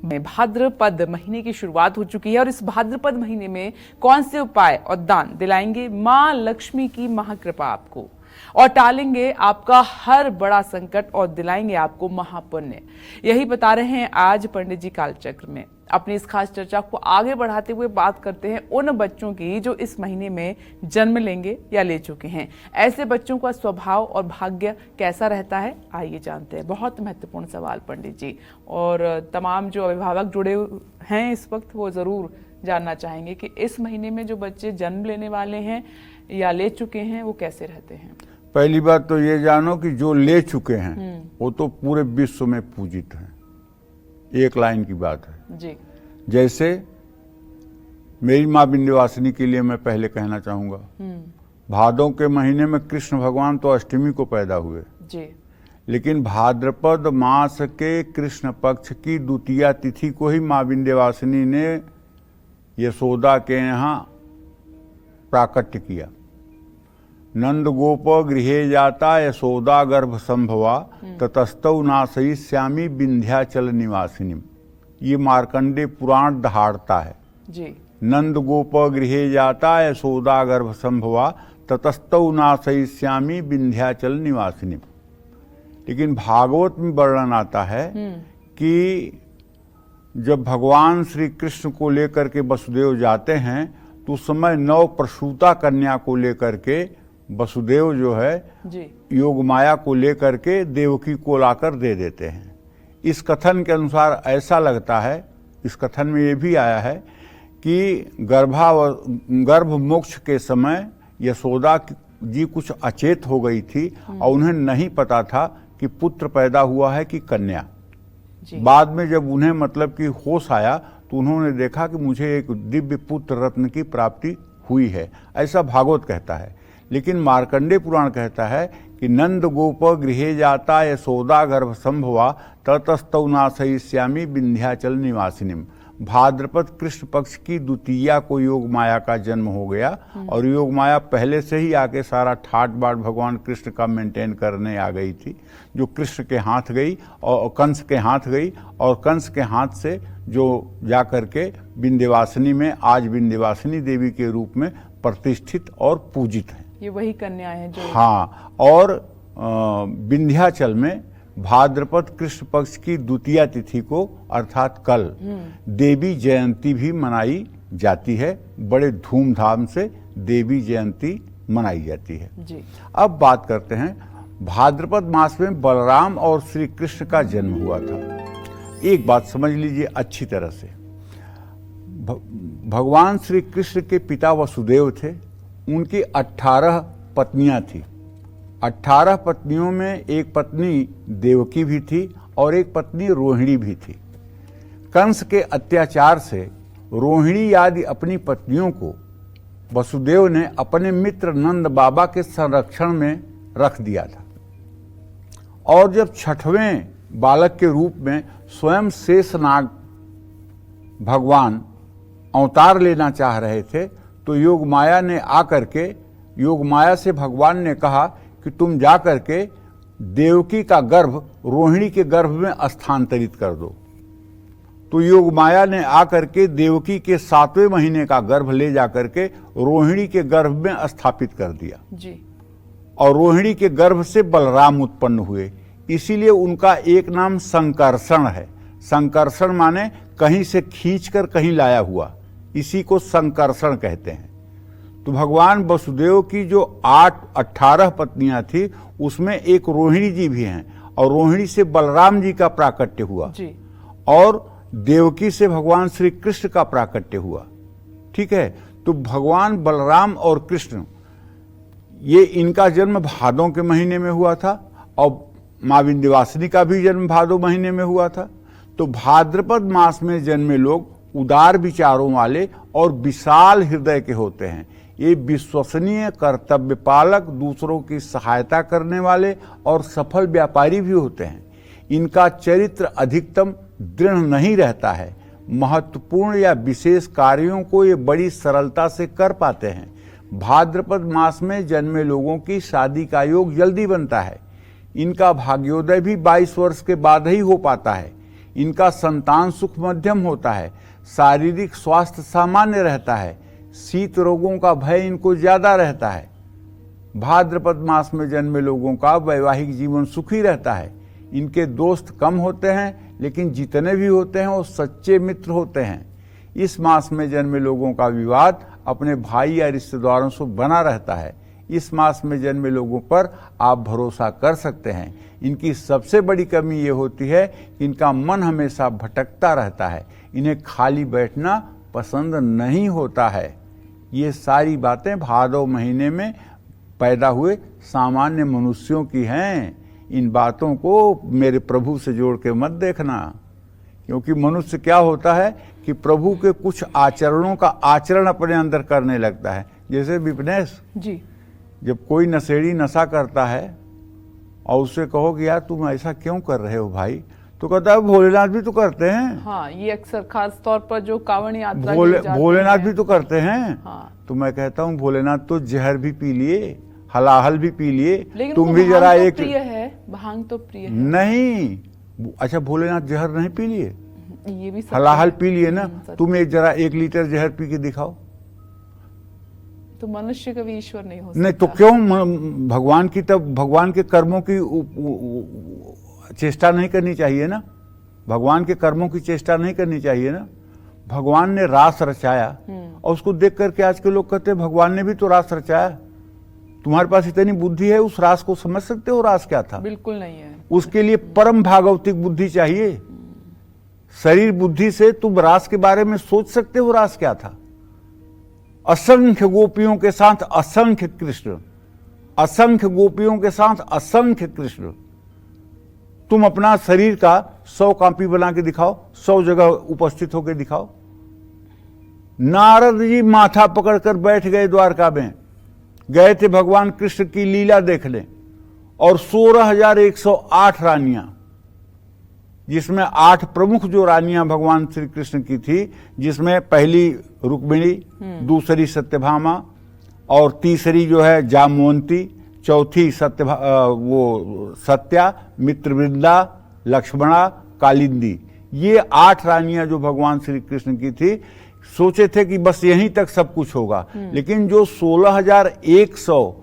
भाद्रपद महीने की शुरुआत हो चुकी है और इस भाद्रपद महीने में कौन से उपाय और दान दिलाएंगे मां लक्ष्मी की महाकृपा आपको, और टालेंगे आपका हर बड़ा संकट और दिलाएंगे आपको महापुण्य। यही बता रहे हैं आज पंडित जी कालचक्र में। अपनी इस खास चर्चा को आगे बढ़ाते हुए बात करते हैं उन बच्चों की जो इस महीने में जन्म लेंगे या ले चुके हैं। ऐसे बच्चों का स्वभाव और भाग्य कैसा रहता है, आइए जानते हैं। बहुत महत्वपूर्ण सवाल पंडित जी, और तमाम जो अभिभावक जुड़े हैं इस वक्त वो जरूर जानना चाहेंगे कि इस महीने में जो बच्चे जन्म लेने वाले हैं या ले चुके हैं वो कैसे रहते हैं। पहली बात तो ये जानो कि जो ले चुके हैं वो तो पूरे विश्व में पूजित हैं। एक लाइन की बात है जी। जैसे मेरी माँ विंध्यवासिनी के लिए मैं पहले कहना चाहूंगा, भादों के महीने में कृष्ण भगवान तो अष्टमी को पैदा हुए जी, लेकिन भाद्रपद मास के कृष्ण पक्ष की द्वितीया तिथि को ही माँ विंध्यवासिनी ने यशोदा के यहाँ प्राकट्य किया। नंद गोप गृहे जाता यशोदा गर्भ संभवा ततस्तौ नाशयिष्यामि विंध्याचल निवासिनी। ये मार्कंडे पुराण दहाड़ता है जी। नंद गोप गृहे जाता यशोदा गर्भ संभवा ततस्तौ नाशयिष्यामि विंध्याचल निवासिनी। लेकिन भागवत में वर्णन आता है कि जब भगवान श्री कृष्ण को लेकर के वसुदेव जाते हैं तो उस समय नव प्रसूता कन्या को लेकर के वसुदेव जो है जी, योग माया को लेकर के देवकी को लाकर दे देते हैं। इस कथन के अनुसार ऐसा लगता है, इस कथन में ये भी आया है कि गर्भ मोक्ष के समय यशोदा जी कुछ अचेत हो गई थी और उन्हें नहीं पता था कि पुत्र पैदा हुआ है कि कन्या। बाद में जब उन्हें मतलब कि होश आया तो उन्होंने देखा कि मुझे एक दिव्य पुत्र रत्न की प्राप्ति हुई है, ऐसा भागवत कहता है। लेकिन मार्कंडे पुराण कहता है कि नंद गोप गृहे जाता यशोदा गर्भ संभवा ततस्तौ नाशयिष्यामि विंध्याचल निवासिनीम। भाद्रपद कृष्ण पक्ष की द्वितीया को योग माया का जन्म हो गया और योग माया पहले से ही आके सारा ठाट बाट भगवान कृष्ण का मेंटेन करने आ गई थी, जो कृष्ण के हाथ गई और कंस के हाथ गई और कंस के हाथ से जो जा करके विंध्यवासिनी में आज विंध्यवासिनी देवी के रूप में प्रतिष्ठित और पूजित है। ये वही कन्या है जो हाँ, और विंध्याचल में भाद्रपद कृष्ण पक्ष की द्वितीया तिथि को अर्थात कल देवी जयंती भी मनाई जाती है। बड़े धूमधाम से देवी जयंती मनाई जाती है जी। अब बात करते हैं, भाद्रपद मास में बलराम और श्री कृष्ण का जन्म हुआ था। एक बात समझ लीजिए अच्छी तरह से, भगवान श्री कृष्ण के पिता वसुदेव थे, उनकी 18 पत्नियां थी। 18 पत्नियों में एक पत्नी देवकी भी थी और एक पत्नी रोहिणी भी थी। कंस के अत्याचार से रोहिणी आदि अपनी पत्नियों को वसुदेव ने अपने मित्र नंद बाबा के संरक्षण में रख दिया था। और जब 6वें बालक के रूप में स्वयं शेषनाग भगवान अवतार लेना चाह रहे थे तो योग माया ने आकर के योग माया से भगवान ने कहा कि तुम जा करके देवकी का गर्भ रोहिणी के गर्भ में स्थानांतरित कर दो। तो योग माया ने आकर के देवकी के 7वें महीने का गर्भ ले जा करके रोहिणी के गर्भ में स्थापित कर दिया जी। और रोहिणी के गर्भ से बलराम उत्पन्न हुए। इसीलिए उनका एक नाम संकर्षण है। संकर्षण माने कहीं से खींचकर कहीं लाया हुआ, इसी को संकर्षण कहते हैं। तो भगवान वसुदेव की जो 18 पत्नियां थी उसमें एक रोहिणी जी भी हैं और रोहिणी से बलराम जी का प्राकट्य हुआ जी। और देवकी से भगवान श्री कृष्ण का प्राकट्य हुआ। ठीक है, तो भगवान बलराम और कृष्ण ये इनका जन्म भादों के महीने में हुआ था और माँ विंध्यवासिनी का भी जन्म भादों महीने में हुआ था। तो भाद्रपद मास में जन्मे लोग उदार विचारों वाले और विशाल हृदय के होते हैं। ये विश्वसनीय, कर्तव्य पालक, दूसरों की सहायता करने वाले और सफल व्यापारी भी होते हैं। इनका चरित्र अधिकतम दृढ़ नहीं रहता है। महत्वपूर्ण या विशेष कार्यों को ये बड़ी सरलता से कर पाते हैं। भाद्रपद मास में जन्मे लोगों की शादी का योग जल्दी बनता है। इनका भाग्योदय भी 22 वर्ष के बाद ही हो पाता है। इनका संतान सुख मध्यम होता है। शारीरिक स्वास्थ्य सामान्य रहता है। शीत रोगों का भय इनको ज्यादा रहता है। भाद्रपद मास में जन्मे लोगों का वैवाहिक जीवन सुखी रहता है। इनके दोस्त कम होते हैं, लेकिन जितने भी होते हैं वो सच्चे मित्र होते हैं। इस मास में जन्मे लोगों का विवाद अपने भाई या रिश्तेदारों से बना रहता है। इस मास में जन्मे लोगों पर आप भरोसा कर सकते हैं। इनकी सबसे बड़ी कमी ये होती है कि इनका मन हमेशा भटकता रहता है। इन्हें खाली बैठना पसंद नहीं होता है। ये सारी बातें भादव महीने में पैदा हुए सामान्य मनुष्यों की हैं। इन बातों को मेरे प्रभु से जोड़ के मत देखना, क्योंकि मनुष्य क्या होता है कि प्रभु के कुछ आचरणों का आचरण अपने अंदर करने लगता है। जैसे विपनेश जी, जब कोई नशेड़ी नशा करता है और उससे कहो कि यार तुम ऐसा क्यों कर रहे हो भाई, तो कहता है भोलेनाथ भी तो करते हैं। हाँ, ये अक्सर खास तौर पर जो कांवड़ यात्रा के लिए जाते भोलेनाथ हैं। भी तो करते हैं। हाँ। तो मैं कहता हूँ भोलेनाथ तो जहर भी पी लिए, हलाहल भी पी लिए, लेकिन तुम वो भी जरा भांग तो एक प्रिय है, भांग तो प्रिय है। नहीं, अच्छा भोलेनाथ जहर नहीं पी लिए, ये भी सत्य हलाहल है। पी लिए ना। सत्य। तुम एक जरा 1 लीटर जहर पी के दिखाओ। तो मनुष्य कभी ईश्वर नहीं हो सकता। नहीं तो क्यों भगवान की, तब भगवान के कर्मों की चेष्टा नहीं करनी चाहिए ना। भगवान के कर्मों की चेष्टा नहीं करनी चाहिए ना। भगवान ने रास रचाया और उसको देख करके आज के लोग कहते हैं भगवान ने भी तो रास रचाया। तुम्हारे पास इतनी बुद्धि है, उस रास को समझ सकते हो रास क्या था? बिल्कुल नहीं है। उसके लिए परम भागवतिक बुद्धि चाहिए। शरीर बुद्धि से तुम रास के बारे में सोच सकते हो रास क्या था? असंख्य गोपियों के साथ असंख्य कृष्ण, असंख्य गोपियों के साथ असंख्य कृष्ण। तुम अपना शरीर का 100 कॉपी बना के दिखाओ, 100 जगह उपस्थित होकर दिखाओ। नारद जी माथा पकड़कर बैठ गए द्वारका में, गए थे भगवान कृष्ण की लीला देखने, और 16,108 रानियां, जिसमें 8 प्रमुख जो रानियां भगवान श्री कृष्ण की थी, जिसमें पहली रुक्मिणी, दूसरी सत्यभामा, और तीसरी जो है जामवंती, चौथी सत्या, मित्रवृंदा, लक्ष्मणा, कालिंदी। ये 8 रानियां जो भगवान श्री कृष्ण की थी, सोचे थे कि बस यहीं तक सब कुछ होगा। लेकिन जो 16,100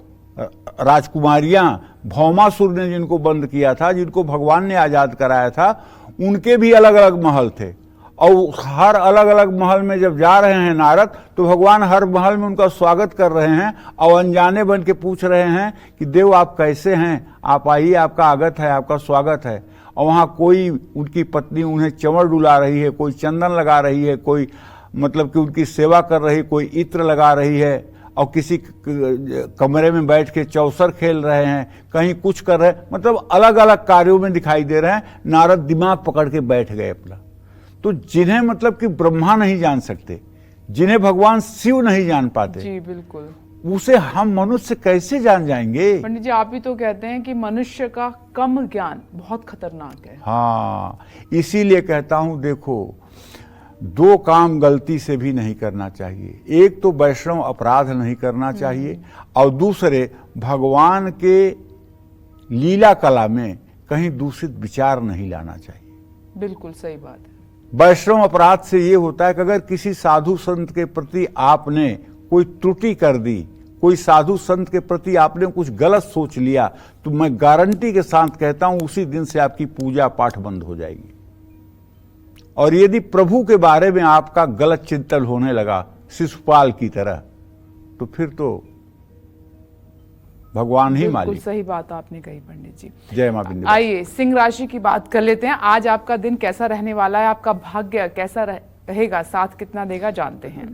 राजकुमारियां भौमासुर ने जिनको बंद किया था, जिनको भगवान ने आजाद कराया था, उनके भी अलग अलग महल थे। और हर अलग अलग महल में जब जा रहे हैं नारद, तो भगवान हर महल में उनका स्वागत कर रहे हैं और अनजाने बन के पूछ रहे हैं कि देव आप कैसे हैं, आप आइए, आपका आगत है, आपका स्वागत है। और वहाँ कोई उनकी पत्नी उन्हें चंवर डुला रही है, कोई चंदन लगा रही है, कोई मतलब कि उनकी सेवा कर रही, कोई इत्र लगा रही है, और किसी कमरे में बैठ के चौसर खेल रहे हैं, कहीं कुछ कर रहे हैं, मतलब अलग अलग कार्यों में दिखाई दे रहे हैं। नारद दिमाग पकड़ के बैठ गए अपना। तो जिन्हें मतलब कि ब्रह्मा नहीं जान सकते, जिन्हें भगवान शिव नहीं जान पाते, जी बिल्कुल, उसे हम मनुष्य कैसे जान जाएंगे? पंडित जी आप ही तो कहते हैं कि मनुष्य का कम ज्ञान बहुत खतरनाक है। हाँ, इसीलिए कहता हूं देखो, 2 काम गलती से भी नहीं करना चाहिए। एक तो वैष्णव अपराध नहीं करना चाहिए, और दूसरे भगवान के लीला कला में कहीं दूषित विचार नहीं लाना चाहिए। बिल्कुल सही बात है। वैष्णव अपराध से ये होता है कि अगर किसी साधु संत के प्रति आपने कोई त्रुटि कर दी, कोई साधु संत के प्रति आपने कुछ गलत सोच लिया, तो मैं गारंटी के साथ कहता हूं उसी दिन से आपकी पूजा पाठ बंद हो जाएगी। और यदि प्रभु के बारे में आपका गलत चिंतन होने लगा शिशुपाल की तरह, तो फिर तो भगवान ही मालिक। बिल्कुल सही बात आपने कही पंडित जी। जय मां बिंदु। आइए सिंह राशि की बात कर लेते हैं। आज आपका दिन कैसा रहने वाला है, आपका भाग्य कैसा रहेगा, साथ कितना देगा, जानते हैं।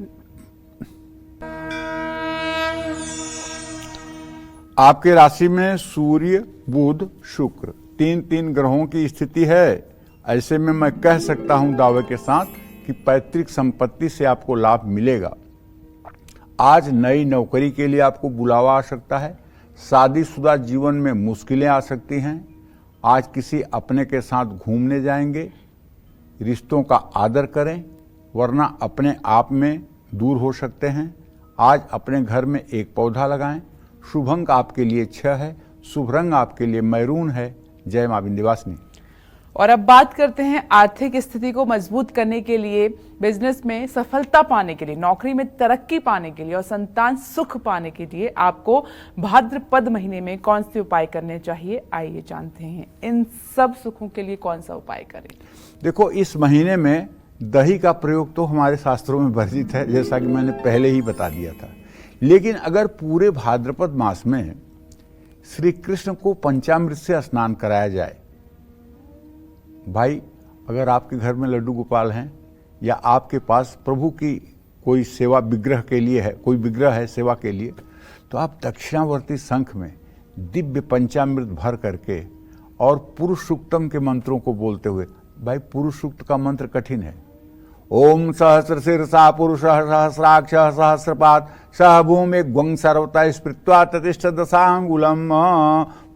आपके राशि में सूर्य, बुध, शुक्र 3 ग्रहों की स्थिति है। ऐसे में मैं कह सकता हूं दावे के साथ कि पैतृक संपत्ति से आपको लाभ मिलेगा। आज नई नौकरी के लिए आपको बुलावा आ सकता है। शादीशुदा जीवन में मुश्किलें आ सकती हैं। आज किसी अपने के साथ घूमने जाएंगे। रिश्तों का आदर करें, वरना अपने आप में दूर हो सकते हैं। आज अपने घर में एक पौधा लगाएं। शुभ अंक आपके लिए 6 है। शुभ रंग आपके लिए मैरून है। जय मां विंध्यवासिनी। और अब बात करते हैं आर्थिक स्थिति को मजबूत करने के लिए, बिजनेस में सफलता पाने के लिए, नौकरी में तरक्की पाने के लिए और संतान सुख पाने के लिए आपको भाद्रपद महीने में कौन से उपाय करने चाहिए, आइए जानते हैं इन सब सुखों के लिए कौन सा उपाय करें। देखो, इस महीने में दही का प्रयोग तो हमारे शास्त्रों में वर्जित है, जैसा कि मैंने पहले ही बता दिया था। लेकिन अगर पूरे भाद्रपद मास में श्री कृष्ण को पंचामृत से स्नान कराया जाए, भाई अगर आपके घर में लड्डू गोपाल हैं या आपके पास प्रभु की कोई सेवा विग्रह के लिए है, कोई विग्रह है सेवा के लिए, तो आप दक्षिणावर्ती शंख में दिव्य पंचामृत भर करके और पुरुष सूक्तम के मंत्रों को बोलते हुए, भाई पुरुष सूक्त का मंत्र कठिन है। ओम सहस्र शीर्षा पुरुष सहस्राक्ष सहस्रपाद सह भूमि ग्वं सर्वता स्मृत्वा ततिष्ठ दशांगुलम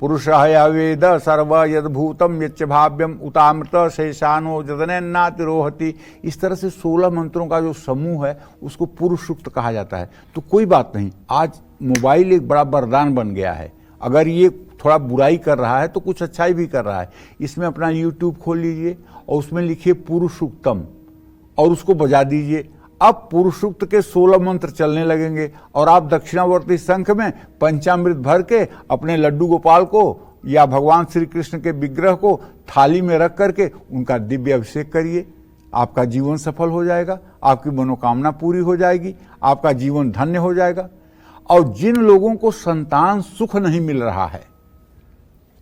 पुरुष वेद सर्व यद्भूतम यच्च भाव्यम उतामृत शेषानो जदनेन्नातिरोहति। इस तरह से 16 मंत्रों का जो समूह है उसको पुरुष सूक्त कहा जाता है। तो कोई बात नहीं, आज मोबाइल एक बड़ा वरदान बन गया है। अगर ये थोड़ा बुराई कर रहा है तो कुछ अच्छाई भी कर रहा है। इसमें अपना YouTube खोल लीजिए और उसमें लिखिए पुरुष सूक्तम और उसको बजा दीजिए। अब पुरुष सूक्त के 16 मंत्र चलने लगेंगे और आप दक्षिणावर्ती शंख में पंचामृत भर के अपने लड्डू गोपाल को या भगवान श्री कृष्ण के विग्रह को थाली में रख करके उनका दिव्य अभिषेक करिए। आपका जीवन सफल हो जाएगा, आपकी मनोकामना पूरी हो जाएगी, आपका जीवन धन्य हो जाएगा। और जिन लोगों को संतान सुख नहीं मिल रहा है,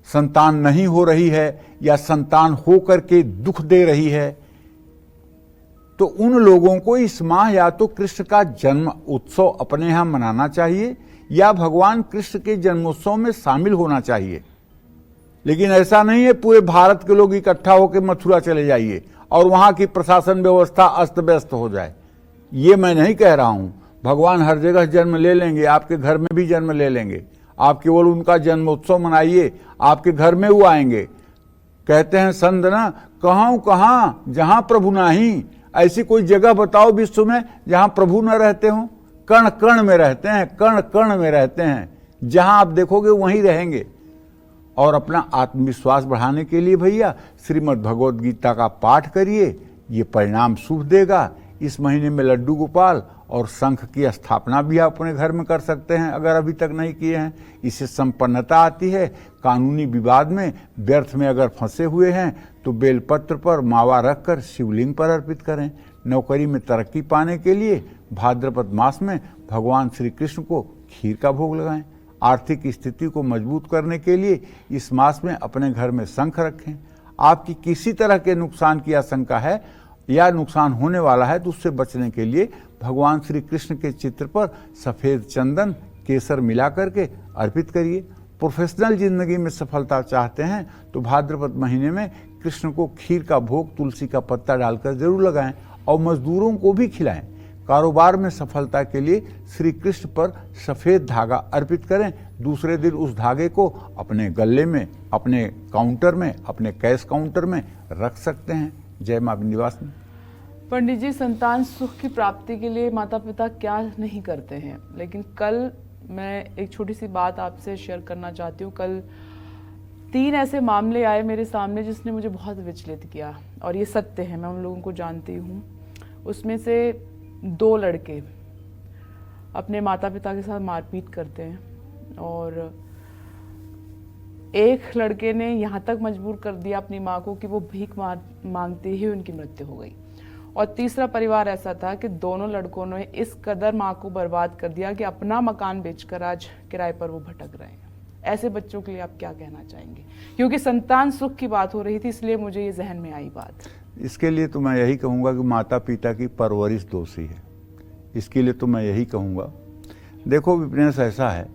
संतान नहीं हो रही है या संतान हो करके दुख दे रही है, तो उन लोगों को इस माह या तो कृष्ण का जन्म उत्सव अपने यहां मनाना चाहिए या भगवान कृष्ण के जन्मोत्सव में शामिल होना चाहिए। लेकिन ऐसा नहीं है पूरे भारत के लोग इकट्ठा होकर मथुरा चले जाइए और वहां की प्रशासन व्यवस्था अस्त व्यस्त हो जाए। ये मैं नहीं कह रहा हूं। भगवान हर जगह जन्म ले लेंगे, आपके घर में भी जन्म ले लेंगे। आप केवल उनका जन्मोत्सव मनाइए, आपके घर में वो आएंगे। कहते हैं संत ना, कहूं कहाँ जहां प्रभु नाही, ऐसी कोई जगह बताओ विश्व में जहां प्रभु न रहते हो। कण कण में रहते हैं, कण कण में रहते हैं, जहां आप देखोगे वहीं रहेंगे। और अपना आत्मविश्वास बढ़ाने के लिए भैया श्रीमद् भगवद गीता का पाठ करिए, ये परिणाम शुभ देगा। इस महीने में लड्डू गोपाल और शंख की स्थापना भी आप अपने घर में कर सकते हैं अगर अभी तक नहीं किए हैं। इससे संपन्नता आती है। कानूनी विवाद में व्यर्थ में अगर फंसे हुए हैं तो बेलपत्र पर मावा रखकर शिवलिंग पर अर्पित करें। नौकरी में तरक्की पाने के लिए भाद्रपद मास में भगवान श्री कृष्ण को खीर का भोग लगाएं। आर्थिक स्थिति को मजबूत करने के लिए इस मास में अपने घर में शंख रखें। आपकी किसी तरह के नुकसान की आशंका है या नुकसान होने वाला है तो उससे बचने के लिए भगवान श्री कृष्ण के चित्र पर सफेद चंदन केसर मिला करके अर्पित करिए। प्रोफेशनल जिंदगी में सफलता चाहते हैं तो भाद्रपद महीने में कृष्ण को खीर का भोग तुलसी का पत्ता डालकर जरूर लगाएं और मजदूरों को भी खिलाएं। कारोबार में सफलता के लिए श्री कृष्ण पर सफेद धागा अर्पित करें। दूसरे दिन उस धागे को अपने गले में, अपने काउंटर में, अपने कैश काउंटर में रख सकते हैं। जय मां विंध्यवासिनी। पंडित जी, संतान सुख की प्राप्ति के लिए माता पिता क्या नहीं करते हैं, लेकिन कल मैं एक छोटी सी बात आपसे शेयर करना चाहती हूँ। कल 3 ऐसे मामले आए मेरे सामने जिसने मुझे बहुत विचलित किया और ये सत्य है, मैं उन लोगों को जानती हूँ। उसमें से 2 लड़के अपने माता पिता के साथ मारपीट करते हैं और एक लड़के ने यहाँ तक मजबूर कर दिया अपनी माँ को कि वो भीख मांगते ही उनकी मृत्यु हो गई। और तीसरा परिवार ऐसा था कि दोनों लड़कों ने इस कदर माँ को बर्बाद कर दिया कि अपना मकान बेचकर आज किराए पर वो भटक रहे हैं। ऐसे बच्चों के लिए आप क्या कहना चाहेंगे? क्योंकि संतान सुख की बात हो रही थी, इसलिए मुझे ये जहन में आई बात। इसके लिए तो मैं यही कहूँगा कि माता पिता की परवरिश दोषी है। इसके लिए तो मैं यही कहूँगा। देखो विपनेश, ऐसा है,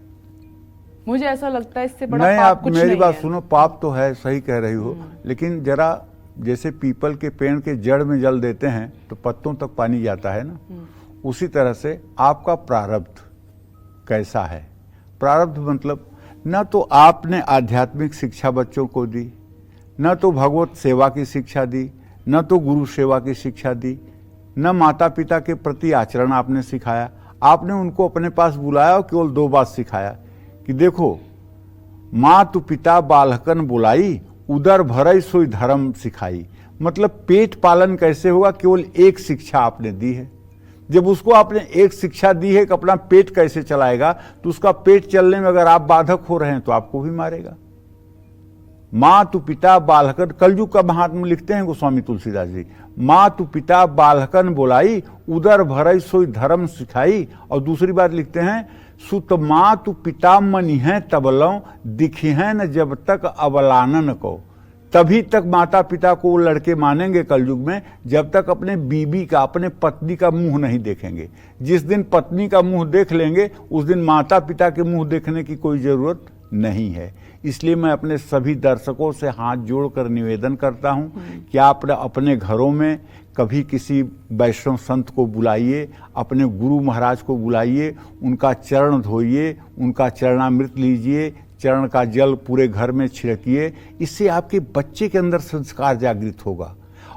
मुझे ऐसा लगता है इससे बड़ा नहीं, पाप आप कुछ मेरी नहीं बात है। सुनो, पाप तो है, सही कह रही हो, लेकिन जरा जैसे पीपल के पेड़ के जड़ में जल देते हैं तो पत्तों तक पानी जाता है ना, उसी तरह से आपका प्रारब्ध कैसा है। प्रारब्ध मतलब न तो आपने आध्यात्मिक शिक्षा बच्चों को दी, न तो भगवत सेवा की शिक्षा दी, न तो गुरु सेवा की शिक्षा दी, न माता पिता के प्रति आचरण आपने सिखाया। आपने उनको अपने पास बुलाया और केवल 2 बात सिखाया कि देखो, माँ तू पिता बालकन बुलाई, उदर भरई सोई धर्म सिखाई। मतलब पेट पालन कैसे होगा, केवल एक शिक्षा आपने दी है। जब उसको आपने एक शिक्षा दी है कि अपना पेट कैसे चलाएगा, तो उसका पेट चलने में अगर आप बाधक हो रहे हैं तो आपको भी मारेगा। मातु पिता बालकन, कलयुग का महात्मा लिखते हैं गोस्वामी तुलसीदास जी, मातु पिता बालकन बोलाई, उदर भरई सोई धर्म सिखाई। और दूसरी बात लिखते हैं, सुत मातु पिता मनि है तबलों, दिखी है न जब तक अबलानन को। तभी तक माता पिता को वो लड़के मानेंगे कलयुग में जब तक अपने बीबी का, अपने पत्नी का मुंह नहीं देखेंगे। जिस दिन पत्नी का मुंह देख लेंगे उस दिन माता पिता के मुंह देखने की कोई जरूरत नहीं है। इसलिए मैं अपने सभी दर्शकों से हाथ जोड़कर निवेदन करता हूं कि आप अपने घरों में कभी किसी वैष्णव संत को बुलाइए, अपने गुरु महाराज को बुलाइए, उनका चरण धोइए, उनका चरणामृत लीजिए, चरण का जल पूरे घर में छिड़किए। इससे आपके बच्चे के अंदर संस्कार जागृत होगा।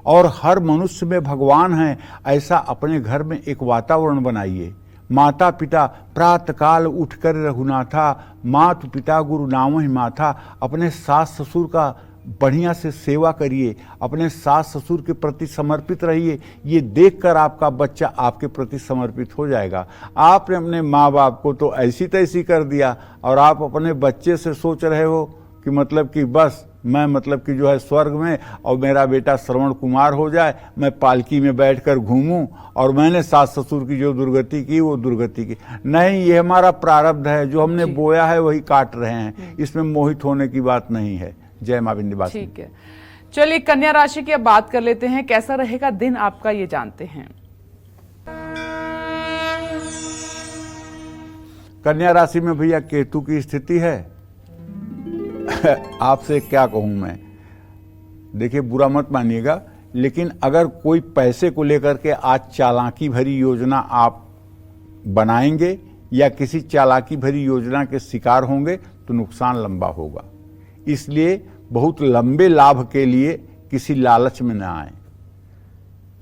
और हर मनुष्य में भगवान है, ऐसा अपने घर में एक वातावरण बनाइए। माता पिता प्रातःकाल उठकर रघुनाथा, मातु पिता गुरु नाम ही माथा। अपने सास ससुर का बढ़िया से सेवा करिए, अपने सास ससुर के प्रति समर्पित रहिए। ये देखकर आपका बच्चा आपके प्रति समर्पित हो जाएगा। आपने अपने माँ बाप को तो ऐसी तैसी कर दिया और आप अपने बच्चे से सोच रहे हो कि मतलब कि बस मैं मतलब कि जो है स्वर्ग में और मेरा बेटा श्रवण कुमार हो जाए, मैं पालकी में बैठकर घूमूं और मैंने सास ससुर की जो दुर्गति की वो दुर्गति की। नहीं, ये हमारा प्रारब्ध है, जो हमने बोया है वही काट रहे हैं। इसमें मोहित होने की बात नहीं है। जय मां विंध्यवासिनी। ठीक है, चलिए कन्या राशि की अब बात कर लेते हैं। कैसा रहेगा दिन आपका, ये जानते हैं। कन्या राशि में भैया केतु की स्थिति है। आपसे क्या कहूं मैं, देखिए बुरा मत मानिएगा, लेकिन अगर कोई पैसे को लेकर के आज चालाकी भरी योजना आप बनाएंगे या किसी चालाकी भरी योजना के शिकार होंगे तो नुकसान लंबा होगा। इसलिए बहुत लंबे लाभ के लिए किसी लालच में न आए।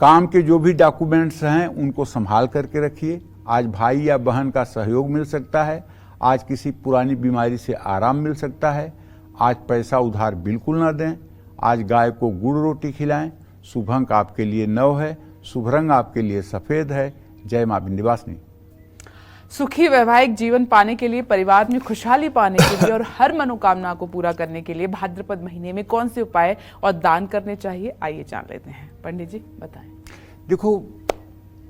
काम के जो भी डॉक्यूमेंट्स हैं उनको संभाल करके रखिए। आज भाई या बहन का सहयोग मिल सकता है, आज किसी पुरानी बीमारी से आराम मिल सकता है। आज पैसा उधार बिल्कुल ना दें। आज गाय को गुड़ रोटी खिलाएं। शुभ अंक आपके लिए 9 है, शुभ रंग आपके लिए सफेद है। जय मां विंध्यवासिनी। सुखी वैवाहिक जीवन पाने के लिए, परिवार में खुशहाली पाने के लिए और हर मनोकामना को पूरा करने के लिए भाद्रपद महीने में कौन से उपाय और दान करने चाहिए, आइए जान लेते हैं। पंडित जी बताएं। देखो,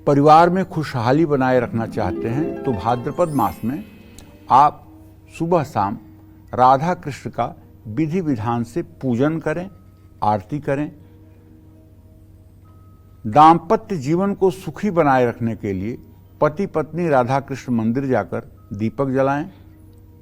परिवार में खुशहाली बनाए रखना चाहते हैं तो भाद्रपद मास में आप सुबह शाम राधा कृष्ण का विधि विधान से पूजन करें, आरती करें। दाम्पत्य जीवन को सुखी बनाए रखने के लिए पति पत्नी राधा कृष्ण मंदिर जाकर दीपक जलाएं।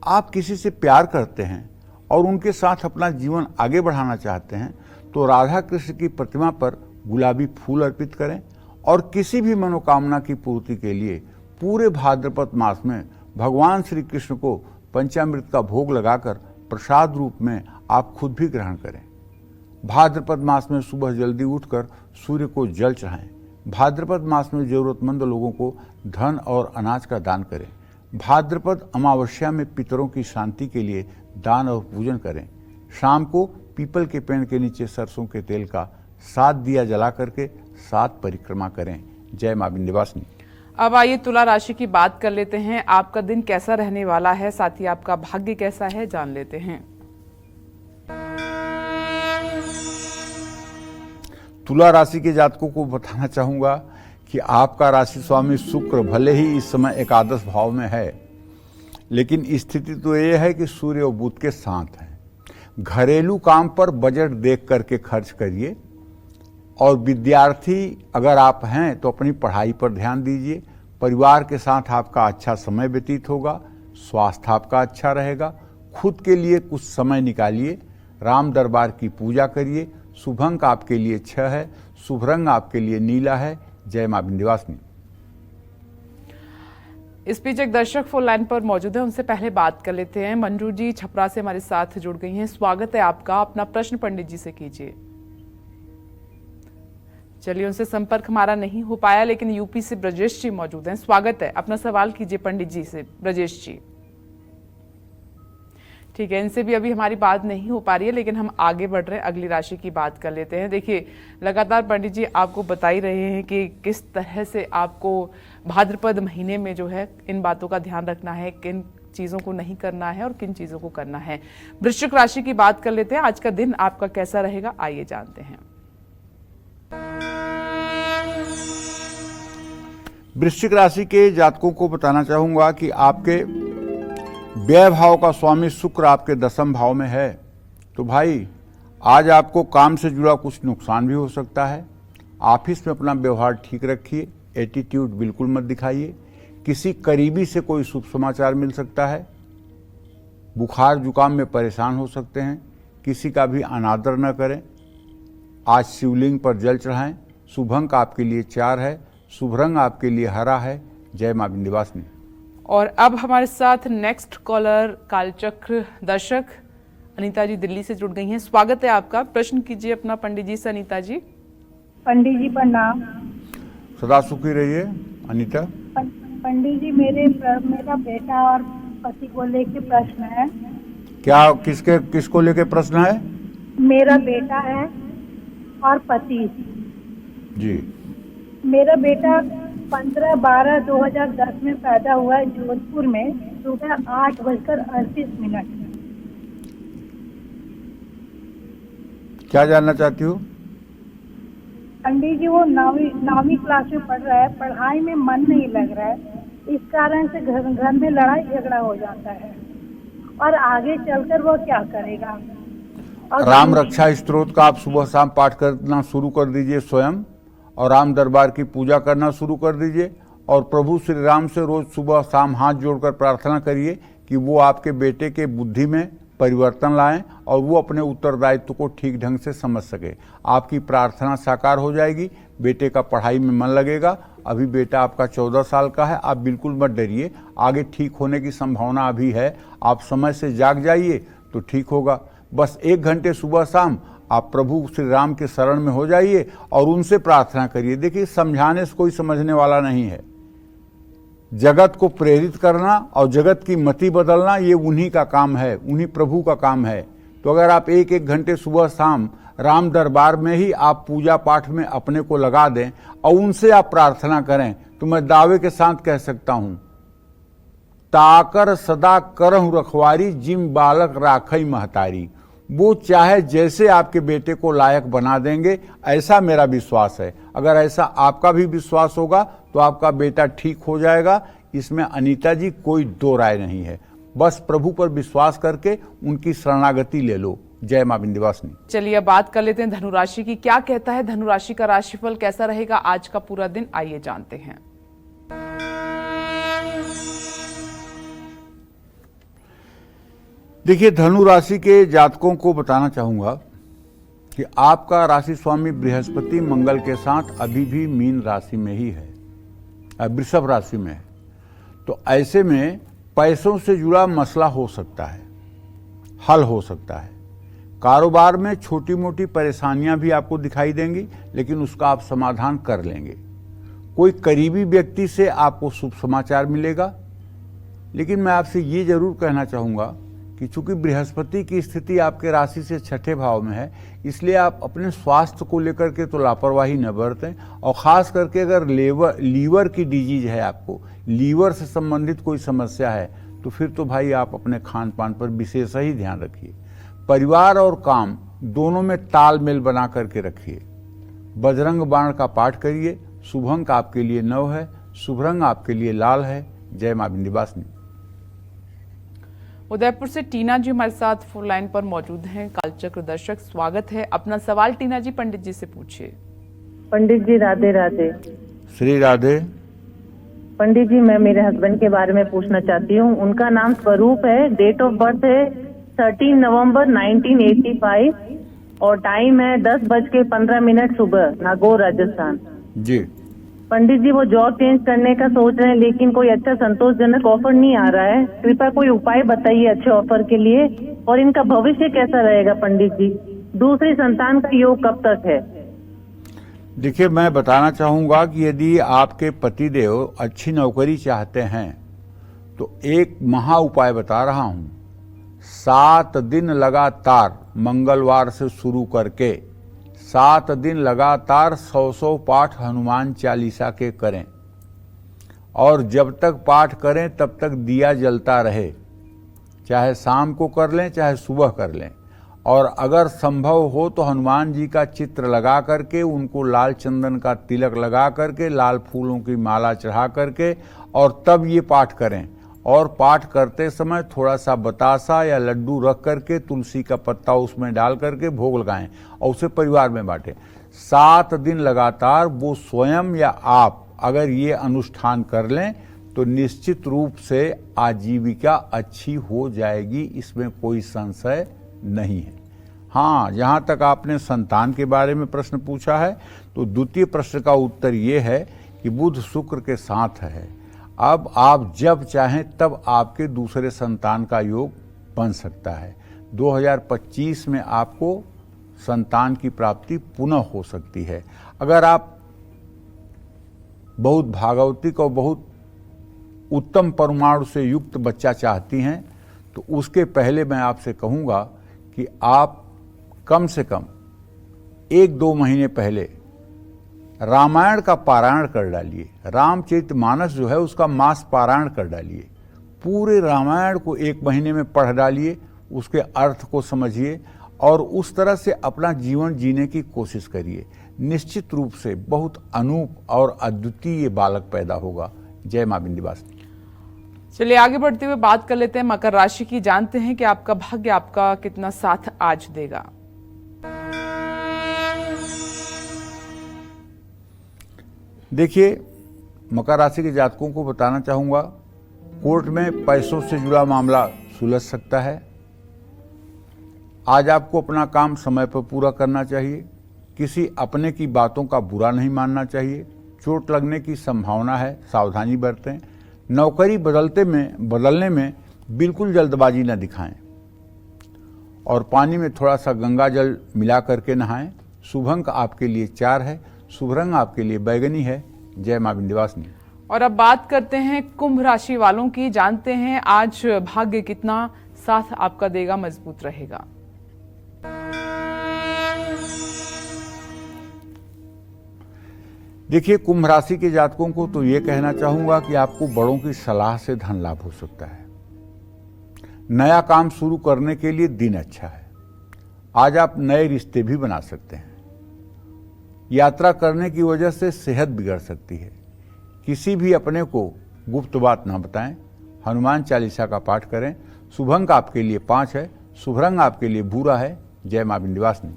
आप किसी से प्यार करते हैं और उनके साथ अपना जीवन आगे बढ़ाना चाहते हैं तो राधा कृष्ण की प्रतिमा पर गुलाबी फूल अर्पित करें। और किसी भी मनोकामना की पूर्ति के लिए पूरे भाद्रपद मास में भगवान श्री कृष्ण को पंचामृत का भोग लगाकर प्रसाद रूप में आप खुद भी ग्रहण करें। भाद्रपद मास में सुबह जल्दी उठकर सूर्य को जल चढ़ाएं। भाद्रपद मास में जरूरतमंद लोगों को धन और अनाज का दान करें। भाद्रपद अमावस्या में पितरों की शांति के लिए दान और पूजन करें। शाम को पीपल के पेड़ के नीचे सरसों के तेल का 7 दिया जला करके 7 परिक्रमा करें। जय मां विंध्यवासिनी। अब आइए तुला राशि की बात कर लेते हैं। आपका दिन कैसा रहने वाला है, साथ ही आपका भाग्य कैसा है, जान लेते हैं। तुला राशि के जातकों को बताना चाहूंगा कि आपका राशि स्वामी शुक्र भले ही इस समय एकादश भाव में है, लेकिन स्थिति तो ये है कि सूर्य और बुध के साथ है। घरेलू काम पर बजट देख करके खर्च करिए। और विद्यार्थी अगर आप हैं तो अपनी पढ़ाई पर ध्यान दीजिए। परिवार के साथ आपका अच्छा समय व्यतीत होगा। स्वास्थ्य आपका अच्छा रहेगा। खुद के लिए कुछ समय निकालिए। राम दरबार की पूजा करिए। शुभ अंक आपके लिए 6 है, शुभ रंग आपके लिए नीला है। जय मां विंध्यवासिनी। इस बीच एक दर्शक फोन लाइन पर मौजूद है, उनसे पहले बात कर लेते हैं। मंजू जी छपरा से हमारे साथ जुड़ गई हैं, स्वागत है आपका। अपना प्रश्न पंडित जी से कीजिए। चलिए उनसे संपर्क हमारा नहीं हो पाया, लेकिन यूपी से ब्रजेश जी मौजूद हैं, स्वागत है। अपना सवाल कीजिए पंडित जी से। ब्रजेश जी ठीक है, इनसे भी अभी हमारी बात नहीं हो पा रही है, लेकिन हम आगे बढ़ रहे हैं, अगली राशि की बात कर लेते हैं। देखिए, लगातार पंडित जी आपको बता ही रहे हैं कि किस तरह से आपको भाद्रपद महीने में जो है इन बातों का ध्यान रखना है, किन चीज़ों को नहीं करना है और किन चीज़ों को करना है। वृश्चिक राशि की बात कर लेते हैं, आज का दिन आपका कैसा रहेगा, आइए जानते हैं। वृश्चिक राशि के जातकों को बताना चाहूंगा कि आपके व्यय भाव का स्वामी शुक्र आपके दसम भाव में है, तो भाई आज आपको काम से जुड़ा कुछ नुकसान भी हो सकता है। ऑफिस में अपना व्यवहार ठीक रखिए, एटीट्यूड बिल्कुल मत दिखाइए। किसी करीबी से कोई शुभ समाचार मिल सकता है। बुखार जुकाम में परेशान हो सकते हैं, किसी का भी अनादर न करें। आज शिवलिंग पर जल चढ़ाएं। शुभ अंक आपके लिए 4 है, शुभ रंग आपके लिए हरा है। जय मां विंध्यवासिनी। और अब हमारे साथ नेक्स्ट कॉलर कालचक्र दर्शक अनीता जी दिल्ली से जुड़ गई हैं। स्वागत है आपका, प्रश्न कीजिए अपना पंडित जी से। अनीता जी। पंडित जी प्रणाम। सदा सुखी रहिए अनीता। पंडित जी मेरा बेटा और पति को लेके प्रश्न है। क्या किसको लेके प्रश्न है? मेरा बेटा है और पति जी। मेरा बेटा 15/12/2010 में पैदा हुआ है, जोधपुर में, सुबह 8:38। क्या जानना चाहती हो? पंडित जी वो 9वीं क्लास में पढ़ रहा है, पढ़ाई में मन नहीं लग रहा है, इस कारण से घर में लड़ाई झगड़ा हो जाता है और आगे चलकर वो क्या करेगा? और राम रक्षा स्तोत्र का आप सुबह शाम पाठ करना शुरू कर दीजिए स्वयं, और राम दरबार की पूजा करना शुरू कर दीजिए, और प्रभु श्री राम से रोज सुबह शाम हाथ जोड़कर प्रार्थना करिए कि वो आपके बेटे के बुद्धि में परिवर्तन लाएं और वो अपने उत्तरदायित्व को ठीक ढंग से समझ सके। आपकी प्रार्थना साकार हो जाएगी, बेटे का पढ़ाई में मन लगेगा। अभी बेटा आपका 14 साल का है, आप बिल्कुल मत डरिए, आगे ठीक होने की संभावना अभी है। आप समय से जाग जाइए तो ठीक होगा। बस 1 घंटे सुबह शाम आप प्रभु श्री राम के शरण में हो जाइए और उनसे प्रार्थना करिए। देखिए, समझाने से कोई समझने वाला नहीं है। जगत को प्रेरित करना और जगत की मति बदलना ये उन्हीं का काम है, उन्हीं प्रभु का काम है। तो अगर आप 1-1 घंटे सुबह शाम राम दरबार में ही आप पूजा पाठ में अपने को लगा दें और उनसे आप प्रार्थना करें, तो मैं दावे के साथ कह सकता हूं, ताकर सदा करहु रखवारी, जिम बालक राखई महतारी। वो चाहे जैसे आपके बेटे को लायक बना देंगे, ऐसा मेरा विश्वास है। अगर ऐसा आपका भी विश्वास होगा तो आपका बेटा ठीक हो जाएगा, इसमें अनीता जी कोई दो राय नहीं है। बस प्रभु पर विश्वास करके उनकी शरणागति ले लो। जय मां विंध्यवासिनी। चलिए अब बात कर लेते हैं धनु राशि की। क्या कहता है धनु राशि का राशिफल, कैसा रहेगा आज का पूरा दिन, आइए जानते हैं। देखिए, धनु राशि के जातकों को बताना चाहूंगा कि आपका राशि स्वामी बृहस्पति मंगल के साथ अभी भी मीन राशि में ही है, वृषभ राशि में है। तो ऐसे में पैसों से जुड़ा मसला हो सकता है, हल हो सकता है। कारोबार में छोटी मोटी परेशानियां भी आपको दिखाई देंगी, लेकिन उसका आप समाधान कर लेंगे। कोई करीबी व्यक्ति से आपको शुभ समाचार मिलेगा। लेकिन मैं आपसे ये जरूर कहना चाहूंगा कि चूंकि बृहस्पति की स्थिति आपके राशि से 6ठे भाव में है, इसलिए आप अपने स्वास्थ्य को लेकर के तो लापरवाही न बरतें। और खास करके अगर लीवर की डिजीज है, आपको लीवर से संबंधित कोई समस्या है, तो फिर तो भाई आप अपने खान पान पर विशेष ही ध्यान रखिए। परिवार और काम दोनों में तालमेल बना करके रखिए। बजरंग बाण का पाठ करिए। शुभ अंक आपके लिए 9 है, शुभ रंग आपके लिए लाल है। जय मां विंध्यवासिनी। उदयपुर से टीना जी हमारे साथ फोन लाइन पर मौजूद हैं। कालचक्र दर्शक, स्वागत है। अपना सवाल टीना जी पंडित जी से पूछिए। पंडित जी राधे राधे। श्री राधे। पंडित जी, मैं मेरे हस्बैंड के बारे में पूछना चाहती हूँ। उनका नाम स्वरूप है, डेट ऑफ बर्थ है 13 नवंबर 1985 और टाइम है 10:15 सुबह, नागौर राजस्थान। जी पंडित जी, वो जॉब चेंज करने का सोच रहे हैं, लेकिन कोई अच्छा संतोषजनक ऑफर नहीं आ रहा है। कृपया कोई उपाय बताइए अच्छे ऑफर के लिए। और इनका भविष्य कैसा रहेगा पंडित जी? दूसरी संतान का योग कब तक है? देखिए, मैं बताना चाहूंगा कि यदि आपके पतिदेव अच्छी नौकरी चाहते हैं तो एक महा उपाय बता रहा हूं 7 दिन लगातार मंगलवार से शुरू करके 7 दिन लगातार 100 पाठ हनुमान चालीसा के करें और जब तक पाठ करें तब तक दिया जलता रहे, चाहे शाम को कर लें चाहे सुबह कर लें। और अगर संभव हो तो हनुमान जी का चित्र लगा करके उनको लाल चंदन का तिलक लगा करके लाल फूलों की माला चढ़ा करके और तब ये पाठ करें। और पाठ करते समय थोड़ा सा बतासा या लड्डू रख करके तुलसी का पत्ता उसमें डाल करके भोग लगाएं और उसे परिवार में बांटें। 7 दिन लगातार वो स्वयं या आप अगर ये अनुष्ठान कर लें तो निश्चित रूप से आजीविका अच्छी हो जाएगी, इसमें कोई संशय नहीं है। हाँ, जहाँ तक आपने संतान के बारे में प्रश्न पूछा है तो द्वितीय प्रश्न का उत्तर ये है कि बुध शुक्र के साथ है। अब आप जब चाहें तब आपके दूसरे संतान का योग बन सकता है। 2025 में आपको संतान की प्राप्ति पुनः हो सकती है। अगर आप बहुत भागवतिक और बहुत उत्तम परमाणु से युक्त बच्चा चाहती हैं तो उसके पहले मैं आपसे कहूँगा कि आप कम से कम 1-2 महीने पहले रामायण का पारायण कर डालिए। रामचरितमानस जो है उसका मास पारायण कर डालिए। पूरे रामायण को 1 महीने में पढ़ डालिए, उसके अर्थ को समझिए और उस तरह से अपना जीवन जीने की कोशिश करिए। निश्चित रूप से बहुत अनूप और अद्वितीय बालक पैदा होगा। जय मां विंध्यवासिनी। चलिए आगे बढ़ते हुए बात कर लेते हैं मकर राशि की। जानते हैं कि आपका भाग्य आपका कितना साथ आज देगा। देखिए, मकर राशि के जातकों को बताना चाहूंगा, कोर्ट में पैसों से जुड़ा मामला सुलझ सकता है। आज आपको अपना काम समय पर पूरा करना चाहिए। किसी अपने की बातों का बुरा नहीं मानना चाहिए। चोट लगने की संभावना है, सावधानी बरतें। नौकरी बदलने में बिल्कुल जल्दबाजी न दिखाएं और पानी में थोड़ा सा गंगा जल मिला करके नहाएं। शुभ अंक आपके लिए 4 है। शुभ रंग आपके लिए बैगनी है। जय मां विंध्यवासिनी। और अब बात करते हैं कुंभ राशि वालों की। जानते हैं आज भाग्य कितना साथ आपका देगा, मजबूत रहेगा। देखिए, कुंभ राशि के जातकों को तो ये कहना चाहूंगा कि आपको बड़ों की सलाह से धन लाभ हो सकता है। नया काम शुरू करने के लिए दिन अच्छा है। आज आप नए रिश्ते भी बना सकते हैं। यात्रा करने की वजह से सेहत बिगड़ सकती है। किसी भी अपने को गुप्त बात ना बताएं। हनुमान चालीसा का पाठ करें। शुभ अंक आपके लिए 5 है। शुभ रंग आपके लिए भूरा है। जय मां विंध्यवासिनी।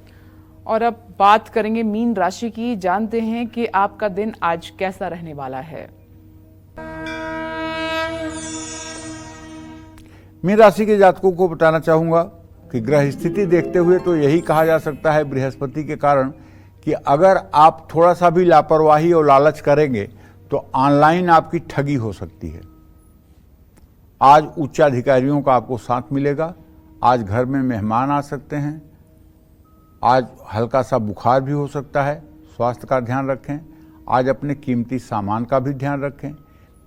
और अब बात करेंगे मीन राशि की। जानते हैं कि आपका दिन आज कैसा रहने वाला है। मीन राशि के जातकों को बताना चाहूंगा कि ग्रह स्थिति देखते हुए तो यही कहा जा सकता है बृहस्पति के कारण कि अगर आप थोड़ा सा भी लापरवाही और लालच करेंगे तो ऑनलाइन आपकी ठगी हो सकती है। आज उच्चाधिकारियों का आपको साथ मिलेगा। आज घर में मेहमान आ सकते हैं। आज हल्का सा बुखार भी हो सकता है, स्वास्थ्य का ध्यान रखें। आज अपने कीमती सामान का भी ध्यान रखें।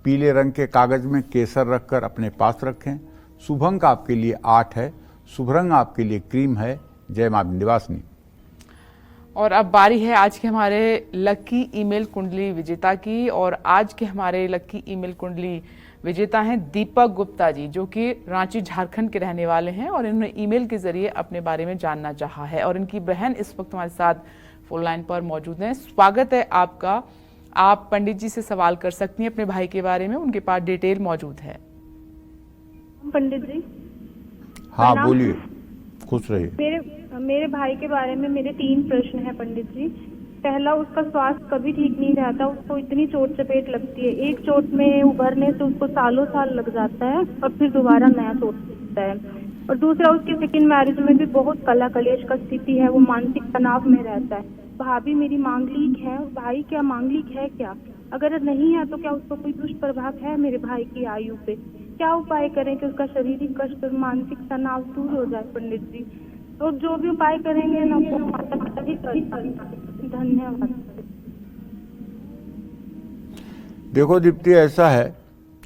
पीले रंग के कागज में केसर रखकर अपने पास रखें। शुभ अंक आपके लिए 8 है। शुभ रंग आपके लिए क्रीम है। जय मां विंध्यवासिनी। और अब बारी है आज के हमारे लकी ईमेल कुंडली विजेता की। और आज के हमारे लकी ईमेल कुंडली विजेता हैं दीपक गुप्ता जी, जो कि रांची झारखंड के रहने वाले हैं और इन्होंने ईमेल के जरिए अपने बारे में जानना चाहा है। और इनकी बहन इस वक्त हमारे साथ फोन लाइन पर मौजूद हैं। स्वागत है आपका। आप पंडित जी से सवाल कर सकती हैं अपने भाई के बारे में, उनके पास डिटेल मौजूद है। पंडित जी। हाँ बोलिए, खुश रहिए। मेरे भाई के बारे में मेरे 3 प्रश्न हैं पंडित जी। पहला, उसका स्वास्थ्य कभी ठीक नहीं रहता। उसको इतनी चोट चपेट लगती है, एक चोट में उभरने से उसको सालों साल लग जाता है और फिर दोबारा नया चोट लगता है। और दूसरा, उसकी सेकंड मैरिज में भी बहुत कला कलेश का स्थिति है। वो मानसिक तनाव में रहता है। भाभी मेरी मांगलिक है, भाई क्या मांगलिक है क्या? अगर नहीं है तो क्या उसको कोई दुष्प्रभाव है मेरे भाई की आयु पे? क्या उपाय करें कि उसका शारीरिक कष्ट और मानसिक तनाव दूर हो जाए पंडित जी? और जो भी उपाय करेंगे ना वो माता पिता ही कर। धन्यवाद। देखो दीप्ति, ऐसा है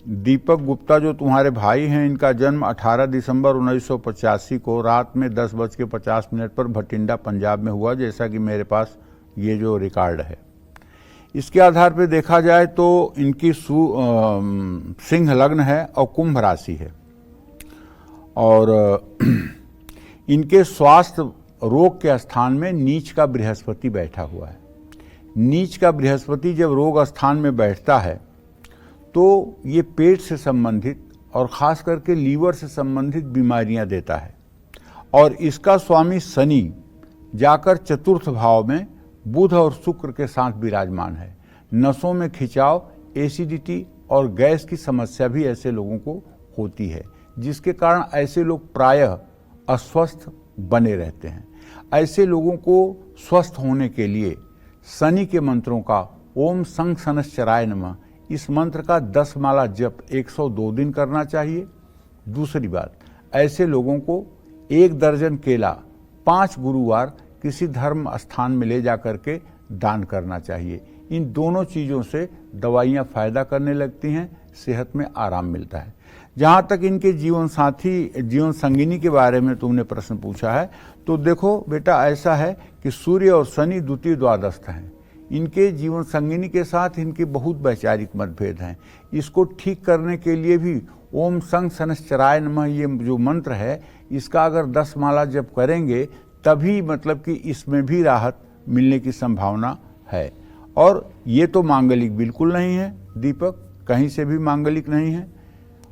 दीपक गुप्ता जो तुम्हारे भाई हैं, इनका जन्म 18 दिसंबर 1985 को रात में 10:50 पर भटिंडा पंजाब में हुआ, जैसा कि मेरे पास ये जो रिकॉर्ड है। इसके आधार पर देखा जाए तो इनकी सिंह लग्न है और कुंभ राशि है, और इनके स्वास्थ्य रोग के स्थान में नीच का बृहस्पति बैठा हुआ है। नीच का बृहस्पति जब रोग स्थान में बैठता है तो ये पेट से संबंधित और खास करके लीवर से संबंधित बीमारियां देता है। और इसका स्वामी शनि जाकर चतुर्थ भाव में बुध और शुक्र के साथ विराजमान है। नसों में खिंचाव, एसिडिटी और गैस की समस्या भी ऐसे लोगों को होती है, जिसके कारण ऐसे लोग प्रायः अस्वस्थ बने रहते हैं। ऐसे लोगों को स्वस्थ होने के लिए शनि के मंत्रों का ओम संग शनश्चराय नमः, इस मंत्र का 10 माला जप 102 दिन करना चाहिए। दूसरी बात, ऐसे लोगों को 1 दर्जन केला 5 गुरुवार किसी धर्म स्थान में ले जाकर के दान करना चाहिए। इन दोनों चीज़ों से दवाइयाँ फायदा करने लगती हैं, सेहत में आराम मिलता है। जहाँ तक इनके जीवन साथी, जीवन संगिनी के बारे में तुमने प्रश्न पूछा है, तो देखो बेटा, ऐसा है कि सूर्य और शनि द्वितीय द्वादस्थ हैं। इनके जीवन संगिनी के साथ इनके बहुत वैचारिक मतभेद हैं। इसको ठीक करने के लिए भी ओम संग शनश्चराय नमः ये जो मंत्र है, इसका अगर 10 माला जप करेंगे तभी मतलब कि इसमें भी राहत मिलने की संभावना है। और ये तो मांगलिक बिल्कुल नहीं है दीपक, कहीं से भी मांगलिक नहीं है,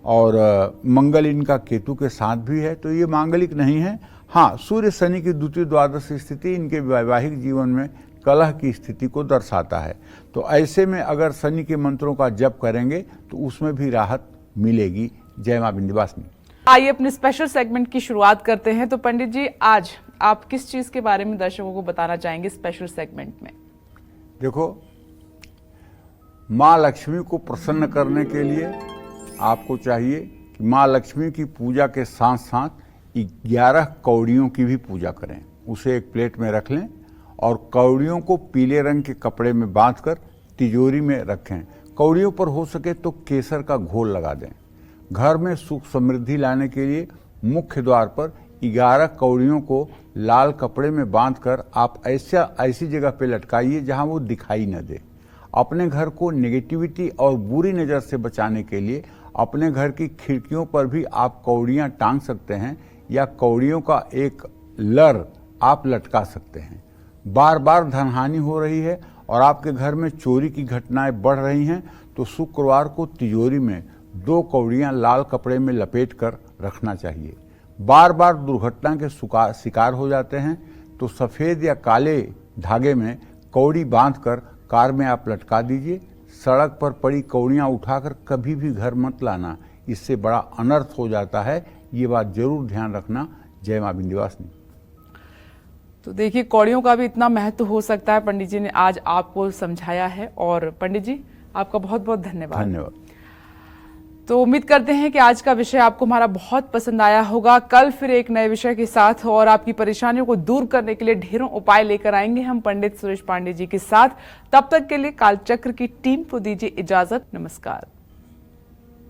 और मंगल इनका केतु के साथ भी है, तो ये मांगलिक नहीं है। हाँ, सूर्य शनि की द्वितीय द्वादश स्थिति इनके वैवाहिक जीवन में कलह की स्थिति को दर्शाता है। तो ऐसे में अगर शनि के मंत्रों का जप करेंगे तो उसमें भी राहत मिलेगी। जय मां विंध्यवासिनी। आइए अपने स्पेशल सेगमेंट की शुरुआत करते हैं। तो पंडित जी, आज आप किस चीज के बारे में दर्शकों को बताना चाहेंगे स्पेशल सेगमेंट में? देखो, माँ लक्ष्मी को प्रसन्न करने के लिए आपको चाहिए कि माँ लक्ष्मी की पूजा के साथ साथ 11 कौड़ियों की भी पूजा करें। उसे एक प्लेट में रख लें और कौड़ियों को पीले रंग के कपड़े में बांधकर तिजोरी में रखें। कौड़ियों पर हो सके तो केसर का घोल लगा दें। घर में सुख समृद्धि लाने के लिए मुख्य द्वार पर 11 कौड़ियों को लाल कपड़े में बांधकर आप ऐसी जगह पे लटकाइए जहां वो दिखाई न दे। अपने घर को नेगेटिविटी और बुरी नज़र से बचाने के लिए अपने घर की खिड़कियों पर भी आप कौड़ियाँ टांग सकते हैं, या कौड़ियों का एक लर आप लटका सकते हैं। बार बार धनहानि हो रही है और आपके घर में चोरी की घटनाएं बढ़ रही हैं, तो शुक्रवार को तिजोरी में 2 कौड़ियाँ लाल कपड़े में लपेट कर रखना चाहिए। बार बार दुर्घटना के शिकार हो जाते हैं, तो सफ़ेद या काले धागे में कौड़ी बांधकर कार में आप लटका दीजिए। सड़क पर पड़ी कौड़ियाँ उठाकर कभी भी घर मत लाना, इससे बड़ा अनर्थ हो जाता है। ये बात जरूर ध्यान रखना। जय मां विंध्यवासिनी। तो देखिए, कौड़ियों का भी इतना महत्व हो सकता है, पंडित जी ने आज आपको समझाया है। और पंडित जी, आपका बहुत बहुत धन्यवाद। धन्यवाद। तो उम्मीद करते हैं कि आज का विषय आपको हमारा बहुत पसंद आया होगा। कल फिर एक नए विषय के साथ और आपकी परेशानियों को दूर करने के लिए ढेरों उपाय लेकर आएंगे हम पंडित सुरेश पांडे जी के साथ। तब तक के लिए कालचक्र की टीम को दीजिए इजाजत। नमस्कार।